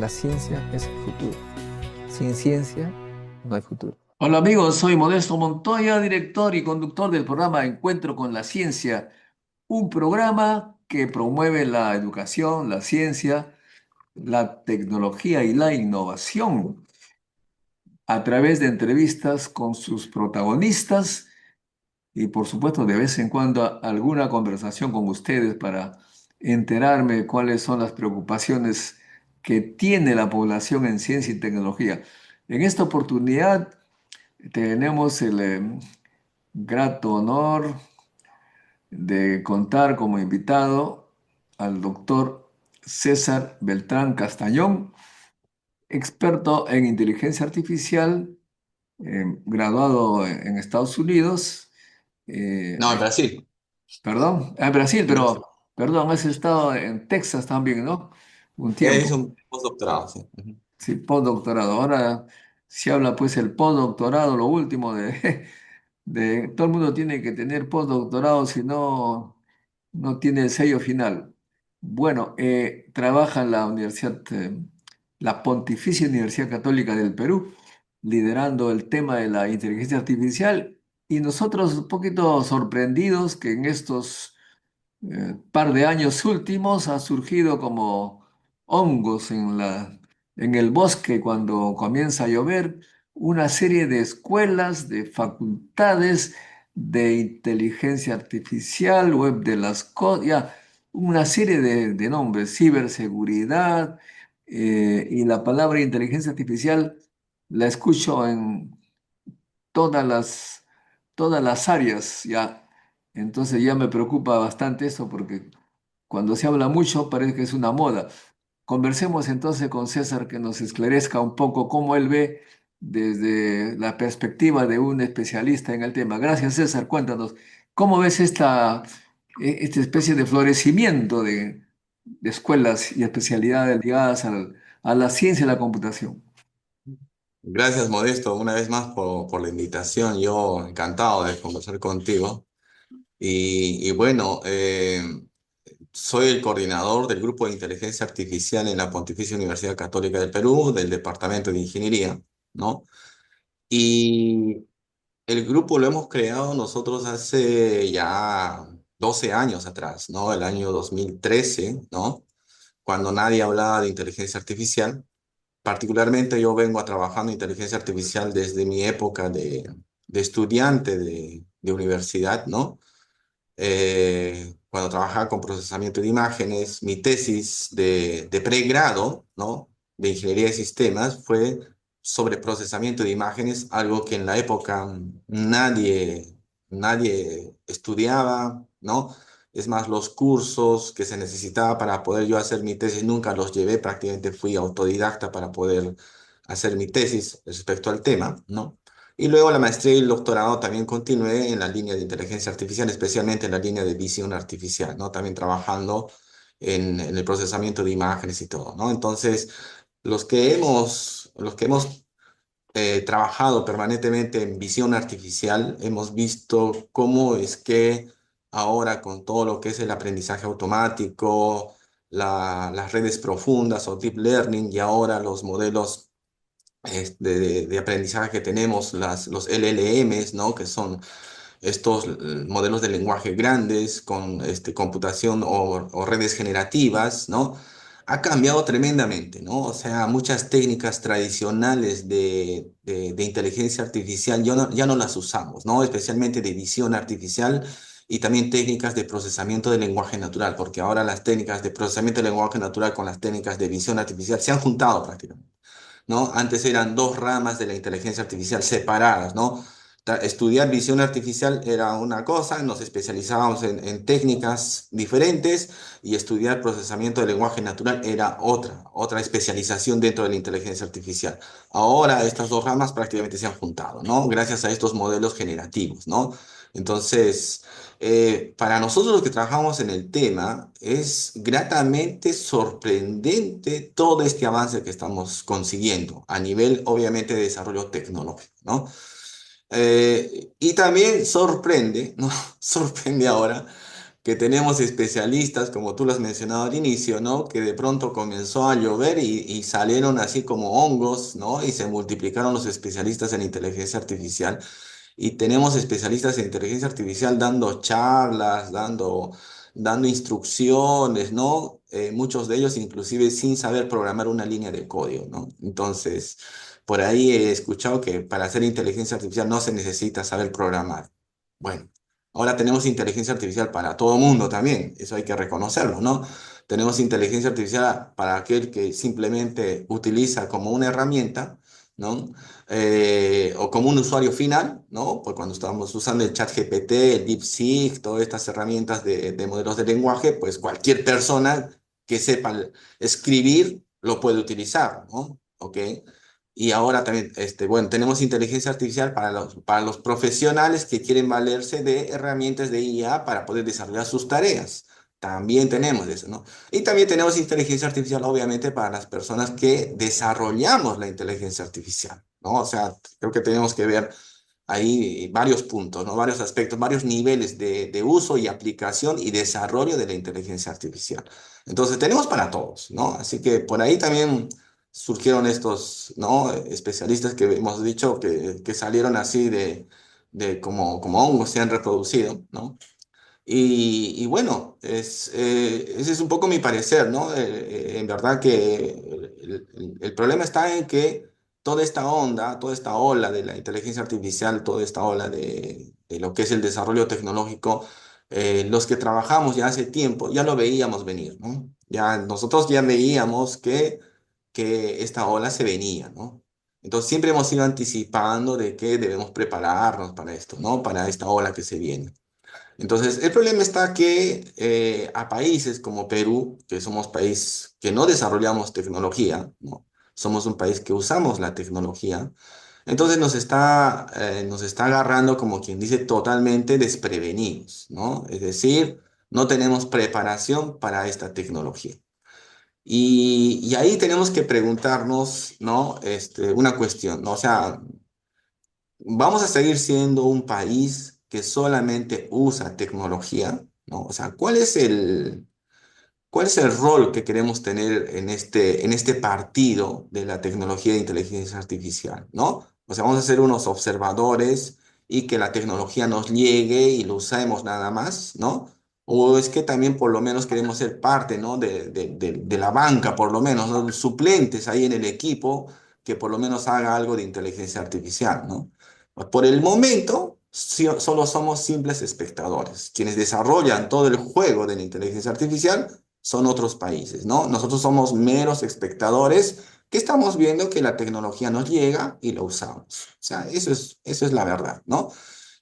La ciencia es el futuro. Sin ciencia no hay futuro. Hola amigos, soy Modesto Montoya, director y conductor del programa Encuentro con la Ciencia, un programa que promueve la educación, la ciencia, la tecnología y la innovación a través de entrevistas con sus protagonistas y por supuesto de vez en cuando alguna conversación con ustedes para enterarme cuáles son las preocupaciones que tiene la población en ciencia y tecnología. En esta oportunidad tenemos el grato honor de contar como invitado al doctor César Beltrán Castañón, experto en inteligencia artificial, graduado en Estados Unidos, No, en eh, Brasil. perdón, en Brasil, En Brasil. pero, perdón, has estado en Texas también, ¿no? Un Es tiempo. un postdoctorado, sí. Ujú. Sí, postdoctorado. Ahora se habla pues el postdoctorado, lo último de todo el mundo tiene que tener postdoctorado, si no, no tiene el sello final. Bueno, trabaja en la Universidad, la Pontificia Universidad Católica del Perú, liderando el tema de la inteligencia artificial, y nosotros un poquito sorprendidos que en estos par de años últimos ha surgido como hongos en el bosque cuando comienza a llover, una serie de escuelas, de facultades de inteligencia artificial, web de las cosas, ya, una serie de nombres, ciberseguridad, y la palabra inteligencia artificial la escucho en todas las áreas, ya. Entonces ya me preocupa bastante eso porque cuando se habla mucho parece que es una moda. Conversemos entonces con César que nos esclarezca un poco cómo él ve desde la perspectiva de un especialista en el tema. Gracias, César. Cuéntanos, ¿cómo ves esta especie de florecimiento de escuelas y especialidades ligadas a la ciencia y la computación? Gracias, Modesto, una vez más por la invitación. Yo encantado de conversar contigo. Y bueno, soy el coordinador del Grupo de Inteligencia Artificial en la Pontificia Universidad Católica del Perú, del Departamento de Ingeniería, ¿no? Y el grupo lo hemos creado nosotros hace ya 12 años atrás, ¿no? El año 2013, ¿no? Cuando nadie hablaba de inteligencia artificial. Particularmente yo vengo a trabajando inteligencia artificial desde mi época de estudiante de universidad, ¿no? Cuando trabajaba con procesamiento de imágenes, mi tesis de pregrado, ¿no? De ingeniería de sistemas fue sobre procesamiento de imágenes, algo que en la época nadie estudiaba, ¿no? Es más, los cursos que se necesitaba para poder yo hacer mi tesis nunca los llevé, prácticamente fui autodidacta para poder hacer mi tesis respecto al tema, ¿no? Y luego la maestría y el doctorado también continué en la línea de inteligencia artificial, especialmente en la línea de visión artificial, ¿no? También trabajando en el procesamiento de imágenes y todo, ¿no? Entonces, los que hemos trabajado permanentemente en visión artificial, hemos visto cómo es que ahora con todo lo que es el aprendizaje automático, las redes profundas o deep learning y ahora los modelos de aprendizaje que tenemos, los LLMs, ¿no? Que son estos modelos de lenguaje grandes con computación o redes generativas, ¿no? Ha cambiado tremendamente, ¿no? O sea, muchas técnicas tradicionales de inteligencia artificial ya no las usamos, ¿no? Especialmente de visión artificial y también técnicas de procesamiento de lenguaje natural, porque ahora las técnicas de procesamiento de lenguaje natural con las técnicas de visión artificial se han juntado prácticamente. ¿No? Antes eran dos ramas de la inteligencia artificial separadas, ¿no? Estudiar visión artificial era una cosa, nos especializábamos en técnicas diferentes y estudiar procesamiento de lenguaje natural era otra especialización dentro de la inteligencia artificial. Ahora estas dos ramas prácticamente se han juntado, ¿no? Gracias a estos modelos generativos, ¿no? Entonces, para nosotros los que trabajamos en el tema, es gratamente sorprendente todo este avance que estamos consiguiendo a nivel, obviamente, de desarrollo tecnológico, ¿no? Y también sorprende, ¿no? Sorprende ahora que tenemos especialistas, como tú lo has mencionado al inicio, ¿no? Que de pronto comenzó a llover y salieron así como hongos, ¿no? Y se multiplicaron los especialistas en inteligencia artificial. Y tenemos especialistas en inteligencia artificial dando charlas, dando instrucciones, ¿no? Muchos de ellos inclusive sin saber programar una línea de código, ¿no? Entonces, por ahí he escuchado que para hacer inteligencia artificial no se necesita saber programar. Bueno, ahora tenemos inteligencia artificial para todo mundo también, eso hay que reconocerlo, ¿no? Tenemos inteligencia artificial para aquel que simplemente utiliza como una herramienta, ¿no? O como un usuario final, ¿no? Pues cuando estamos usando el ChatGPT, el DeepSeek, todas estas herramientas de modelos de lenguaje, pues cualquier persona que sepa escribir lo puede utilizar, ¿no? ¿Ok? Y ahora también, bueno, tenemos inteligencia artificial para los profesionales que quieren valerse de herramientas de IA para poder desarrollar sus tareas. También tenemos eso, ¿no? Y también tenemos inteligencia artificial, obviamente, para las personas que desarrollamos la inteligencia artificial, ¿no? O sea, creo que tenemos que ver ahí varios puntos, ¿no? Varios aspectos, varios niveles de uso y aplicación y desarrollo de la inteligencia artificial. Entonces, tenemos para todos, ¿no? Así que por ahí también surgieron estos, ¿no? Especialistas que hemos dicho que salieron así de como hongos, se han reproducido, ¿no? Y bueno, ese es un poco mi parecer, ¿no? En verdad que el problema está en que toda esta onda, toda esta ola de la inteligencia artificial, toda esta ola de lo que es el desarrollo tecnológico, los que trabajamos ya hace tiempo, ya lo veíamos venir, ¿no? Ya nosotros ya veíamos que esta ola se venía, ¿no? Entonces siempre hemos ido anticipando de que debemos prepararnos para esto, ¿no? Para esta ola que se viene. Entonces, el problema está que a países como Perú, que somos país que no desarrollamos tecnología, ¿no? Somos un país que usamos la tecnología, entonces nos está agarrando, como quien dice, totalmente desprevenidos, ¿no? Es decir, no tenemos preparación para esta tecnología. Y ahí tenemos que preguntarnos, ¿no? Una cuestión, ¿no? O sea, ¿vamos a seguir siendo un país que solamente usa tecnología? ¿No? O sea, cuál es el rol que queremos tener en este partido de la tecnología de inteligencia artificial? ¿No? O sea, vamos a ser unos observadores y que la tecnología nos llegue y lo usemos nada más, ¿no? O es que también por lo menos queremos ser parte, ¿no? De la banca, por lo menos, ¿no? Suplentes ahí en el equipo que por lo menos haga algo de inteligencia artificial, ¿no? Por el momento, solo somos simples espectadores. Quienes desarrollan todo el juego de la inteligencia artificial son otros países, ¿no? Nosotros somos meros espectadores que estamos viendo que la tecnología nos llega y lo usamos. O sea, eso es la verdad, ¿no?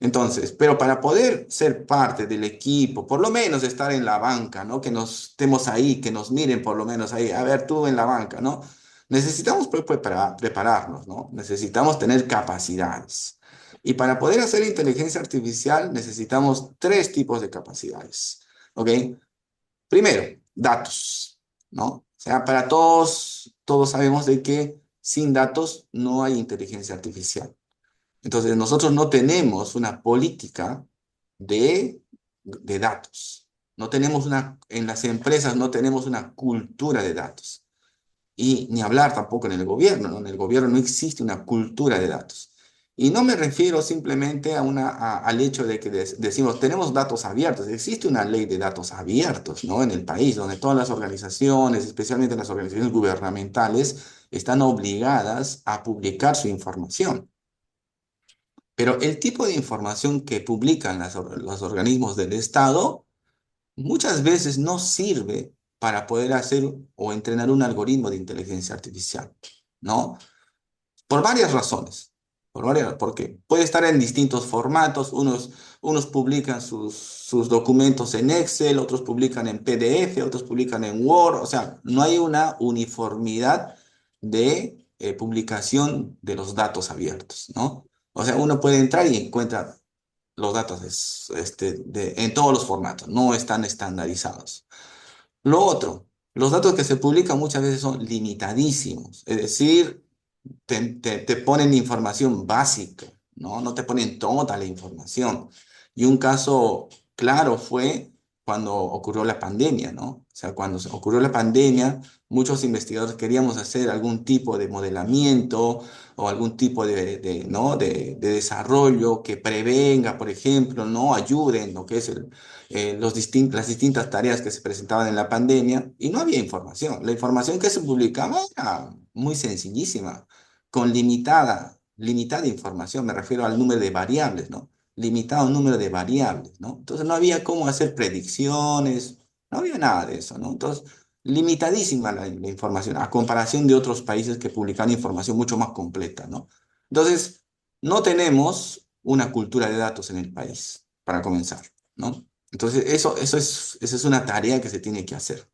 Entonces, pero para poder ser parte del equipo, por lo menos estar en la banca, ¿no? Que nos estemos ahí, que nos miren por lo menos ahí, a ver, tú en la banca, ¿no? Necesitamos prepararnos, ¿no? Necesitamos tener capacidades. Y para poder hacer inteligencia artificial necesitamos tres tipos de capacidades, ¿ok? Primero, datos, ¿no? O sea, para todos sabemos de que sin datos no hay inteligencia artificial. Entonces, nosotros no tenemos una política de datos. No tenemos en las empresas no tenemos una cultura de datos. Y ni hablar tampoco en el gobierno, ¿no? En el gobierno no existe una cultura de datos. Y no me refiero simplemente al hecho de que decimos, tenemos datos abiertos. Existe una ley de datos abiertos, ¿no? En el país, donde todas las organizaciones, especialmente las organizaciones gubernamentales, están obligadas a publicar su información. Pero el tipo de información que publican los organismos del Estado muchas veces no sirve para poder hacer o entrenar un algoritmo de inteligencia artificial, ¿no? Por varias razones. Porque puede estar en distintos formatos. Unos publican sus documentos en Excel, otros publican en PDF, otros publican en Word. O sea, no hay una uniformidad de publicación de los datos abiertos, ¿no? O sea, uno puede entrar y encuentra los datos en todos los formatos, no están estandarizados. Lo otro, los datos que se publican muchas veces son limitadísimos, es decir, te ponen información básica, ¿no? No te ponen toda la información. Y un caso claro fue cuando ocurrió la pandemia, ¿no? O sea, cuando ocurrió la pandemia, muchos investigadores queríamos hacer algún tipo de modelamiento o algún tipo ¿no? de desarrollo que prevenga, por ejemplo, ¿no? Ayude en lo que es las distintas tareas que se presentaban en la pandemia y no había información. La información que se publicaba era muy sencillísima, con limitada información, me refiero al número de variables, ¿no? Limitado número de variables, ¿no? Entonces no había cómo hacer predicciones, no había nada de eso, ¿no? Entonces, limitadísima la información, a comparación de otros países que publican información mucho más completa, ¿no? Entonces, no tenemos una cultura de datos en el país, para comenzar, ¿no? Entonces, esa es una tarea que se tiene que hacer.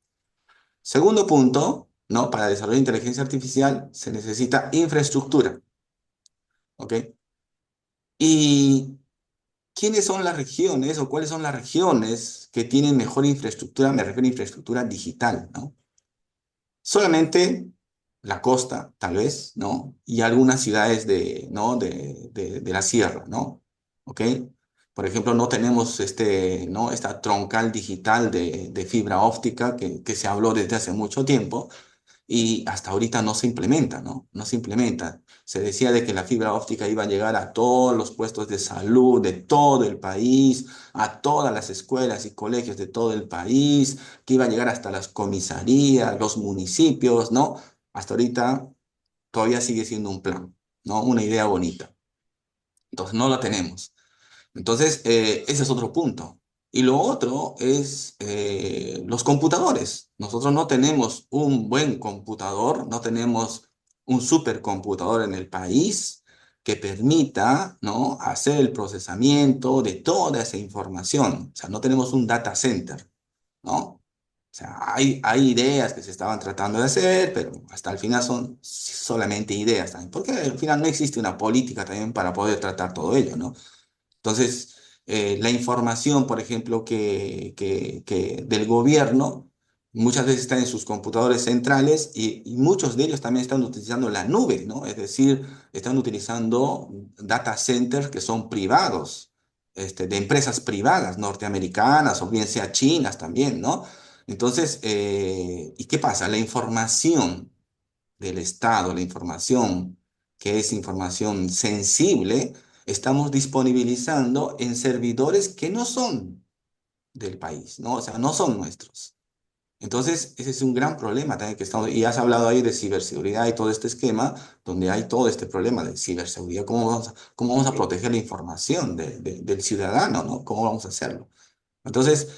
Segundo punto, ¿no? Para desarrollar inteligencia artificial se necesita infraestructura, ¿ok? Y ¿quiénes son las regiones o cuáles son las regiones que tienen mejor infraestructura? Me refiero a infraestructura digital, ¿no? Solamente la costa, tal vez, ¿no? Y algunas ciudades ¿no? de la sierra, ¿no? ¿Ok? Por ejemplo, no tenemos ¿no? esta troncal digital de fibra óptica que se habló desde hace mucho tiempo, y hasta ahorita no se implementa, ¿no? No se implementa. Se decía de que la fibra óptica iba a llegar a todos los puestos de salud de todo el país, a todas las escuelas y colegios de todo el país, que iba a llegar hasta las comisarías, los municipios, ¿no? Hasta ahorita todavía sigue siendo un plan, ¿no? Una idea bonita. Entonces no la tenemos. Entonces, ese es otro punto. Y lo otro es los computadores. Nosotros no tenemos un buen computador, no tenemos un supercomputador en el país que permita, ¿no? hacer el procesamiento de toda esa información. O sea, no tenemos un data center, ¿no? O sea, hay ideas que se estaban tratando de hacer, pero hasta el final son solamente ideas también, porque al final no existe una política también para poder tratar todo ello, ¿no? Entonces, la información, por ejemplo, que del gobierno muchas veces está en sus computadores centrales y muchos de ellos también están utilizando la nube, ¿no? Es decir, están utilizando data centers que son privados, de empresas privadas norteamericanas o bien sea chinas también, ¿no? Entonces, ¿y qué pasa? La información del Estado, la información que es información sensible, estamos disponibilizando en servidores que no son del país, ¿no? O sea, no son nuestros. Entonces, ese es un gran problema también que estamos, y has hablado ahí de ciberseguridad y todo este esquema, donde hay todo este problema de ciberseguridad, cómo vamos a proteger la información del ciudadano, ¿no? ¿Cómo vamos a hacerlo? Entonces,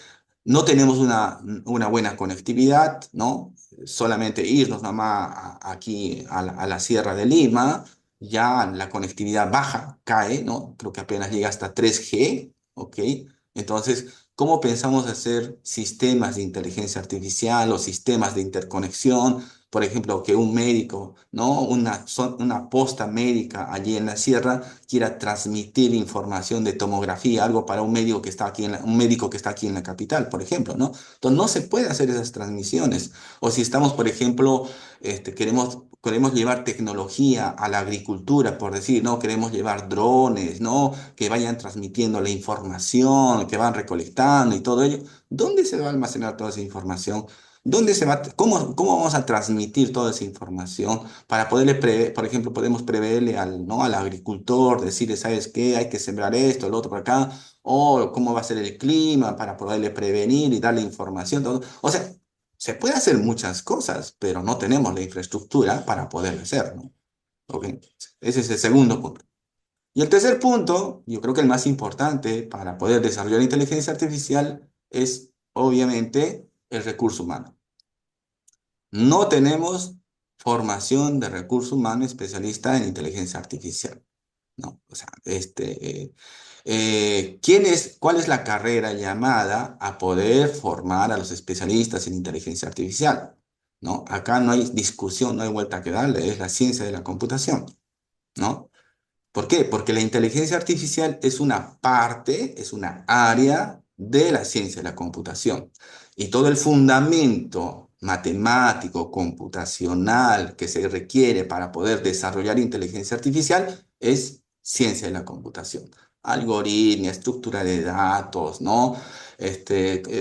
no tenemos una buena conectividad, ¿no? Solamente irnos nomás aquí a la Sierra de Lima, ya la conectividad baja, cae, ¿no? Creo que apenas llega hasta 3G, ¿ok? Entonces, ¿cómo pensamos hacer sistemas de inteligencia artificial o sistemas de interconexión? Por ejemplo, que un médico, ¿no? Una posta médica allí en la sierra quiera transmitir información de tomografía, algo para un médico que está aquí un médico que está aquí en la capital, por ejemplo, ¿no? Entonces no se puede hacer esas transmisiones. O si estamos, por ejemplo, queremos llevar tecnología a la agricultura, por decir, ¿no? Queremos llevar drones, ¿no? Que vayan transmitiendo la información, que van recolectando y todo ello. ¿Dónde se va a almacenar toda esa información? ¿Cómo vamos a transmitir toda esa información para poderle por ejemplo, podemos preverle ¿no? al agricultor, decirle, ¿sabes qué? Hay que sembrar esto, el otro por acá, o cómo va a ser el clima para poderle prevenir y darle información, todo. O sea, se puede hacer muchas cosas, pero no tenemos la infraestructura para poder hacerlo. ¿Ok? Ese es el segundo punto. Y el tercer punto, yo creo que el más importante para poder desarrollar inteligencia artificial es, obviamente, el recurso humano. No tenemos formación de recurso humano especialista en inteligencia artificial, ¿no? O sea, cuál es la carrera llamada a poder formar a los especialistas en inteligencia artificial? ¿No? Acá no hay discusión, no hay vuelta que darle, es la ciencia de la computación, ¿no? ¿Por qué? Porque la inteligencia artificial es una parte, es una área de la ciencia de la computación. Y todo el fundamento matemático, computacional que se requiere para poder desarrollar inteligencia artificial es ciencia de la computación. Algoritmia, estructura de datos, ¿no?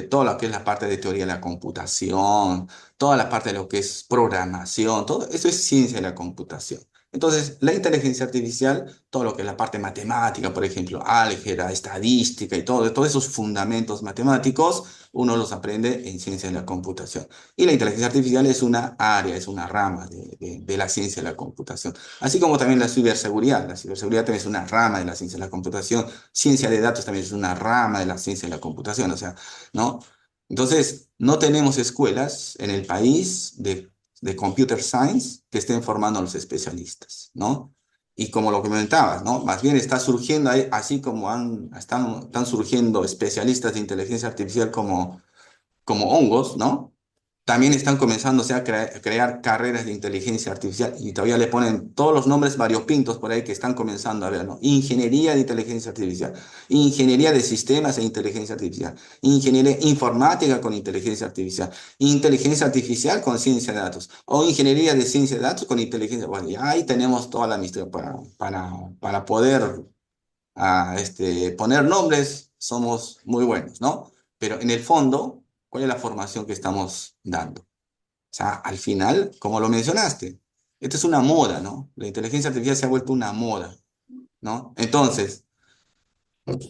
todo lo que es la parte de teoría de la computación, toda la parte de lo que es programación, todo eso es ciencia de la computación. Entonces, la inteligencia artificial, todo lo que es la parte matemática, por ejemplo, álgebra, estadística y todos esos fundamentos matemáticos, uno los aprende en ciencia de la computación. Y la inteligencia artificial es una área, es una rama de la ciencia de la computación. Así como también la ciberseguridad. La ciberseguridad también es una rama de la ciencia de la computación. Ciencia de datos también es una rama de la ciencia de la computación. O sea, ¿no? Entonces, no tenemos escuelas en el país de computer science que estén formando a los especialistas, ¿no? Y como lo que comentabas, ¿no? Más bien está surgiendo ahí, así como están surgiendo especialistas de inteligencia artificial como hongos, ¿no? También están comenzándose a crear carreras de inteligencia artificial y todavía le ponen todos los nombres variopintos por ahí que están comenzando a ver, ¿no? Ingeniería de inteligencia artificial, ingeniería de sistemas e inteligencia artificial, ingeniería informática con inteligencia artificial con ciencia de datos, o ingeniería de ciencia de datos con inteligencia. Bueno, ya ahí tenemos toda la misterio para poder poner nombres, somos muy buenos, ¿no? Pero en el fondo, ¿cuál es la formación que estamos dando? O sea, al final, como lo mencionaste, esto es una moda, ¿no? La inteligencia artificial se ha vuelto una moda, ¿no? Entonces,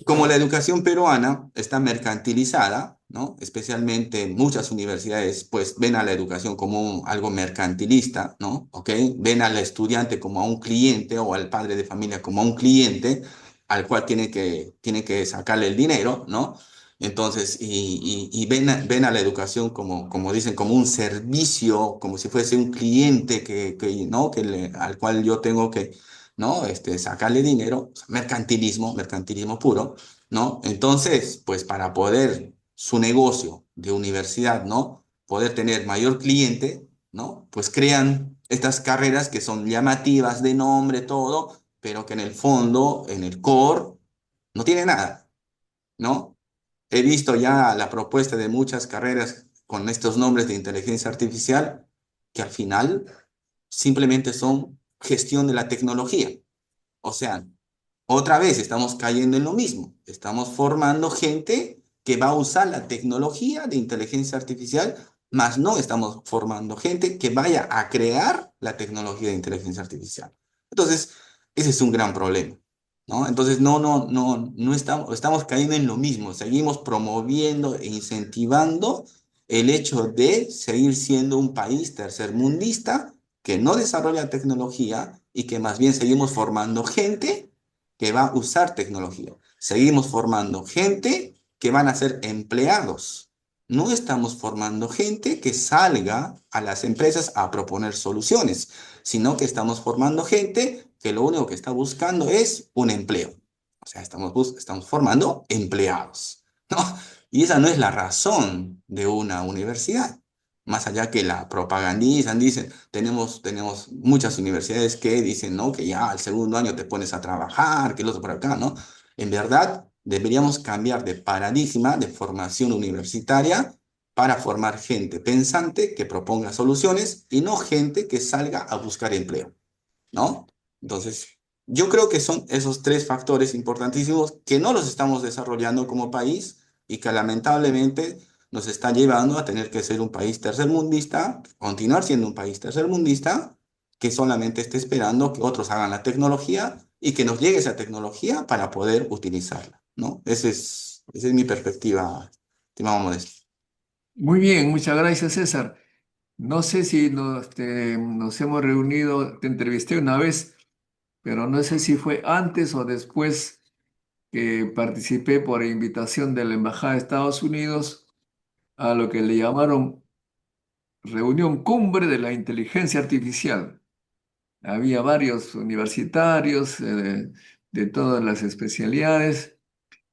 como la educación peruana está mercantilizada, ¿no? Especialmente muchas universidades, pues ven a la educación como algo mercantilista, ¿no? ¿Ok? Ven al estudiante como a un cliente o al padre de familia como a un cliente al cual tiene que sacarle el dinero, ¿no? Entonces, y ven a la educación como dicen, como un servicio, como si fuese un cliente ¿no? Al cual yo tengo que, ¿no? Sacarle dinero, o sea, mercantilismo puro, ¿no? Entonces, pues para poder su negocio de universidad, ¿no? Poder tener mayor cliente, ¿no? Pues crean estas carreras que son llamativas de nombre, todo, pero que en el fondo, en el core, no tiene nada, ¿no? He visto ya la propuesta de muchas carreras con estos nombres de inteligencia artificial que al final simplemente son gestión de la tecnología. O sea, otra vez estamos cayendo en lo mismo. Estamos formando gente que va a usar la tecnología de inteligencia artificial, más no estamos formando gente que vaya a crear la tecnología de inteligencia artificial. Entonces, ese es un gran problema, ¿no? Entonces, no estamos cayendo en lo mismo. Seguimos promoviendo e incentivando el hecho de seguir siendo un país tercermundista que no desarrolla tecnología y que más bien seguimos formando gente que va a usar tecnología. Seguimos formando gente que van a ser empleados. No estamos formando gente que salga a las empresas a proponer soluciones, sino que estamos formando gente que lo único que está buscando es un empleo. O sea, estamos formando empleados, ¿no? Y esa no es la razón de una universidad. Más allá que la propagandizan, dicen, tenemos muchas universidades que dicen, ¿no? Que ya al segundo año te pones a trabajar, que el otro por acá, ¿no? En verdad, deberíamos cambiar de paradigma de formación universitaria para formar gente pensante que proponga soluciones y no gente que salga a buscar empleo, ¿no? Entonces, yo creo que son esos tres factores importantísimos que no los estamos desarrollando como país y que lamentablemente nos está llevando a tener que ser un país tercermundista, continuar siendo un país tercermundista, que solamente esté esperando que otros hagan la tecnología y que nos llegue esa tecnología para poder utilizarla, ¿no? Esa es mi perspectiva, estimado Modesto. Muy bien, muchas gracias, César. No sé si nos hemos reunido, te entrevisté una vez, pero no sé si fue antes o después que participé por invitación de la Embajada de Estados Unidos a lo que le llamaron reunión cumbre de la inteligencia artificial. Había varios universitarios de todas las especialidades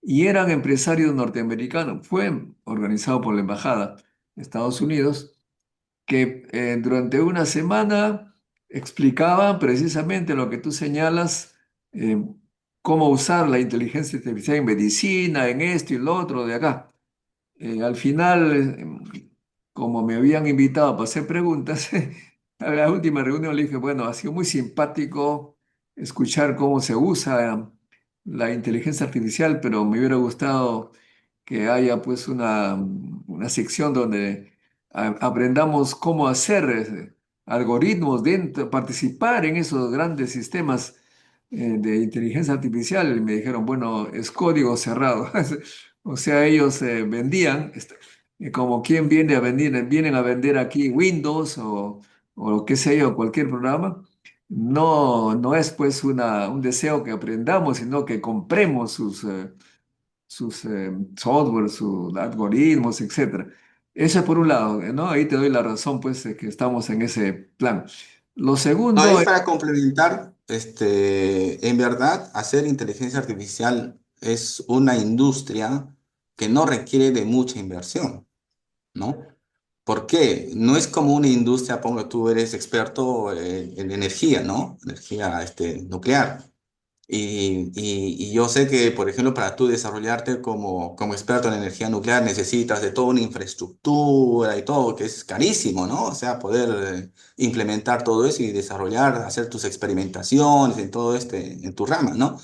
y eran empresarios norteamericanos. Fue organizado por la Embajada de Estados Unidos que durante una semana explicaban precisamente lo que tú señalas, eh, cómo usar la inteligencia artificial en medicina, en esto y lo otro de acá. Al final, como me habían invitado para hacer preguntas, a la última reunión le dije, bueno, ha sido muy simpático escuchar cómo se usa la inteligencia artificial, pero me hubiera gustado que haya pues una sección donde aprendamos cómo hacer algoritmos dentro, participar en esos grandes sistemas de inteligencia artificial. Y me dijeron, bueno, es código cerrado. O sea, ellos vendían, como quien viene a vender, vienen a vender aquí Windows o qué sé yo, cualquier programa. No, no es pues un deseo que aprendamos, sino que compremos sus software, sus algoritmos, etcétera. Eso por un lado, ¿no? Ahí te doy la razón, pues, de que estamos en ese plan. Lo No, segundo es es, para complementar, en verdad, hacer inteligencia artificial es una industria que no requiere de mucha inversión, ¿no? ¿Por qué? No es como una industria, pongo, tú eres experto en energía, ¿no? Energía, nuclear. Y yo sé que, por ejemplo, para tú desarrollarte como experto en energía nuclear necesitas de toda una infraestructura y todo, que es carísimo, ¿no? O sea, poder implementar todo eso y desarrollar, hacer tus experimentaciones en todo en tu rama, ¿no?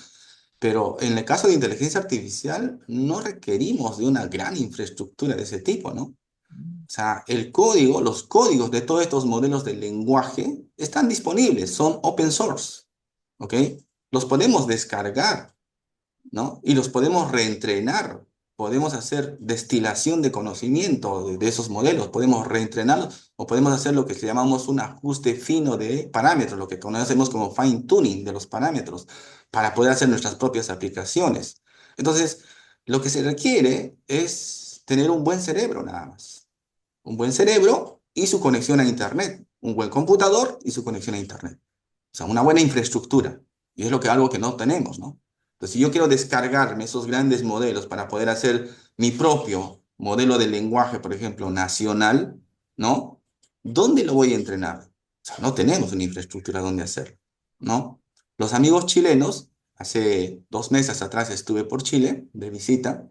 Pero en el caso de inteligencia artificial no requerimos de una gran infraestructura de ese tipo, ¿no? O sea, el código, los códigos de todos estos modelos de lenguaje están disponibles, son open source, ¿ok? Los podemos descargar, ¿no? Y los podemos reentrenar. Podemos hacer destilación de conocimiento de esos modelos, podemos reentrenarlos o podemos hacer lo que llamamos un ajuste fino de parámetros, lo que conocemos como fine tuning de los parámetros, para poder hacer nuestras propias aplicaciones. Entonces, lo que se requiere es tener un buen cerebro nada más, un buen cerebro y su conexión a Internet, un buen computador y su conexión a Internet. O sea, una buena infraestructura. Y es algo que no tenemos, ¿no? Entonces, si yo quiero descargarme esos grandes modelos para poder hacer mi propio modelo de lenguaje, por ejemplo, nacional, ¿no? ¿Dónde lo voy a entrenar? O sea, no tenemos una infraestructura donde hacerlo, ¿no? Los amigos chilenos, hace 2 meses atrás estuve por Chile de visita,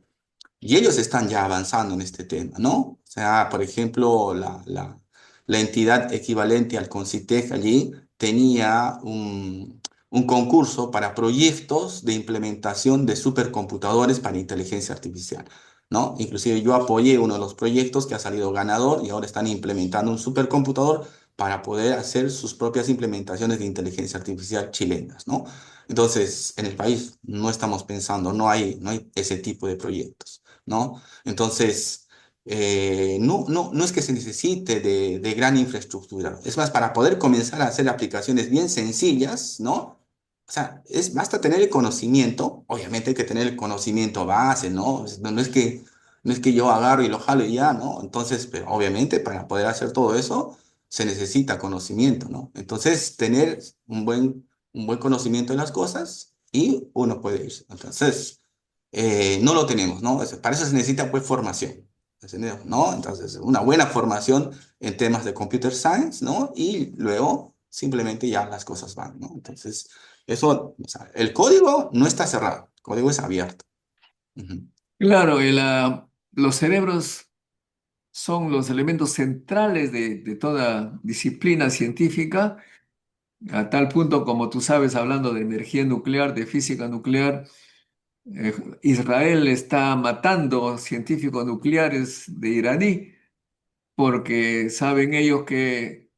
y ellos están ya avanzando en este tema, ¿no? O sea, por ejemplo, la entidad equivalente al CONCITEC allí tenía un concurso para proyectos de implementación de supercomputadores para inteligencia artificial, ¿no? Inclusive yo apoyé uno de los proyectos que ha salido ganador y ahora están implementando un supercomputador para poder hacer sus propias implementaciones de inteligencia artificial chilenas, ¿no? Entonces, en el país no estamos pensando, no hay ese tipo de proyectos, ¿no? Entonces, no es que se necesite de gran infraestructura. Es más, para poder comenzar a hacer aplicaciones bien sencillas, ¿no? O sea, basta tener el conocimiento, obviamente hay que tener el conocimiento base, ¿no? No es que yo agarro y lo jalo y ya, ¿no? Entonces, pero obviamente para poder hacer todo eso se necesita conocimiento, ¿no? Entonces, tener un buen conocimiento de las cosas y uno puede ir. Entonces, no lo tenemos, ¿no? Para eso se necesita pues formación, ¿no? Entonces, una buena formación en temas de computer science, ¿no? Y luego simplemente ya las cosas van, ¿no? Entonces, eso, o sea, el código no está cerrado, el código es abierto. Ujú. claro, los cerebros son los elementos centrales de toda disciplina científica, a tal punto como tú sabes, hablando de energía nuclear, de física nuclear, eh, Israel está matando científicos nucleares de iraní porque saben ellos que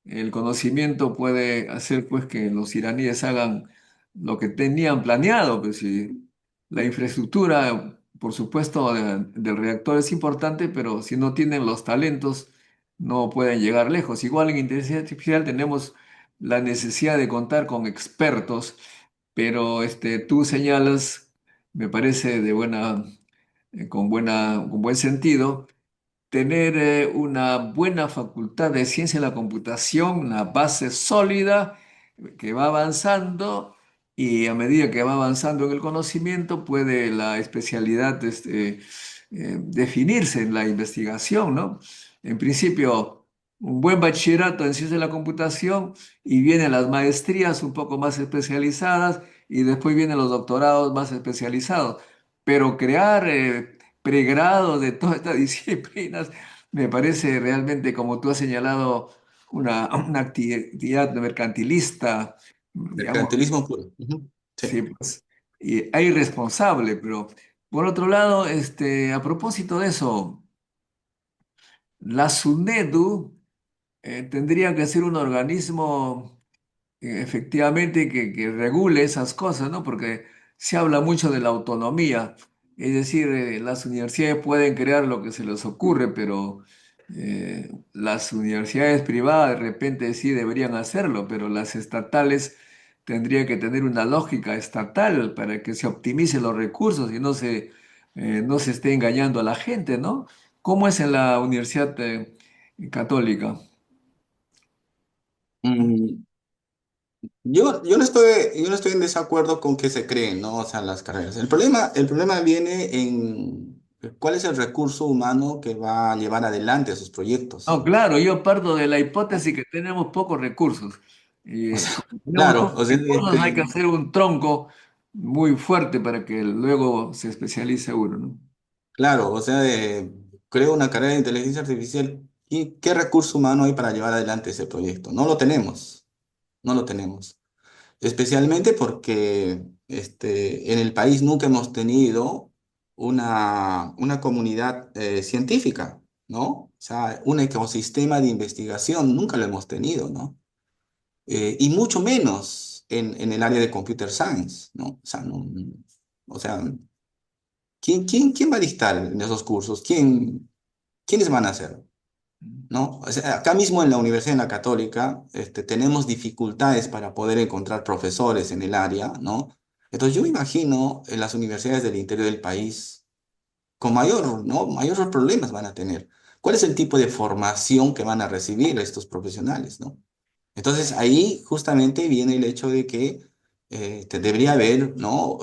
el conocimiento puede hacer pues que los iraníes hagan lo que tenían planeado, pues y la infraestructura, por supuesto, del reactor es importante, pero si no tienen los talentos, no pueden llegar lejos. Igual en inteligencia artificial tenemos la necesidad de contar con expertos, pero tú señalas, me parece con buen sentido tener una buena facultad de ciencia de la computación, una base sólida que va avanzando y a medida que va avanzando en el conocimiento puede la especialidad definirse en la investigación, ¿no? En principio, un buen bachillerato en ciencia de la computación y vienen las maestrías un poco más especializadas y después vienen los doctorados más especializados. Pero crear pregrado de todas estas disciplinas, me parece realmente, como tú has señalado, una actividad mercantilista, digamos, Mercantilismo puro. Ujú. Sí. sí, pues, y es irresponsable, pero Por otro lado, a propósito de eso, la SUNEDU tendría que ser un organismo efectivamente que regule esas cosas, ¿no? Porque se habla mucho de la autonomía, es decir, las universidades pueden crear lo que se les ocurre, pero las universidades privadas de repente sí deberían hacerlo, pero las estatales tendrían que tener una lógica estatal para que se optimicen los recursos y no se esté engañando a la gente, ¿no? ¿Cómo es en la universidad católica? Mm, yo no estoy en desacuerdo con que se creen, ¿no? O sea, las carreras. El problema viene en cuál es el recurso humano que va a llevar adelante esos No, proyectos. claro, yo parto de la hipótesis que tenemos pocos recursos. Y O sea, como tenemos claro, pocos o sea, recursos, hay que hacer un tronco muy fuerte para que luego se especialice uno, ¿no? claro, o sea, creo una carrera de inteligencia artificial. ¿Qué recurso humano hay para llevar adelante ese proyecto? No lo tenemos, no lo tenemos. Especialmente porque en el país nunca hemos tenido una comunidad científica, ¿no? O sea, un ecosistema de investigación nunca lo hemos tenido, ¿no? Y mucho menos en el área de computer science, ¿no? O sea, o sea, ¿quién va a dictar en esos cursos? ¿Quiénes van a hacer? ¿No? O sea, acá mismo en la Universidad, en la Católica, tenemos dificultades para poder encontrar profesores en el área, ¿no? Entonces yo me imagino en las universidades del interior del país con mayor, ¿no? Mayores problemas van a tener. ¿Cuál es el tipo de formación que van a recibir estos profesionales, ¿no? Entonces ahí justamente viene el hecho de que debería haber, ¿no?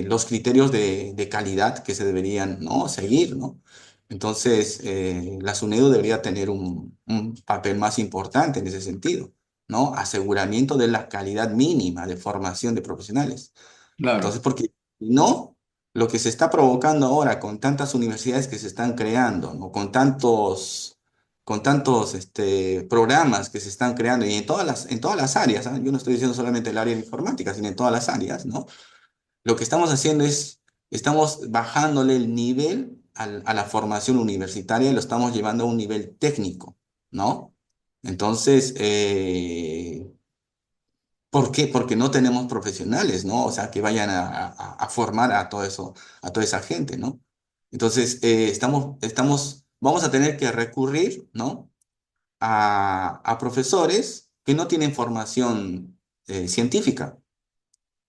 Los criterios de calidad que se deberían, ¿no? seguir, ¿no? Entonces la SUNEDU debería tener un papel más importante en ese sentido, ¿no? Aseguramiento de la calidad mínima de formación de profesionales. Entonces, Claro. porque si no, lo que se está provocando ahora con tantas universidades que se están creando, ¿no? Con tantos programas que se están creando y en todas las áreas, ¿ah? Yo no estoy diciendo solamente el área de informática, sino en todas las áreas, ¿no? Lo que estamos haciendo es, estamos bajándole el nivel a la formación universitaria y lo estamos llevando a un nivel técnico, ¿no? Entonces, ¿por qué? Porque no tenemos profesionales, ¿no? O sea, que vayan a formar a todo eso, a toda esa gente, ¿no? Entonces, vamos a tener que recurrir, ¿no? A profesores que no tienen formación científica,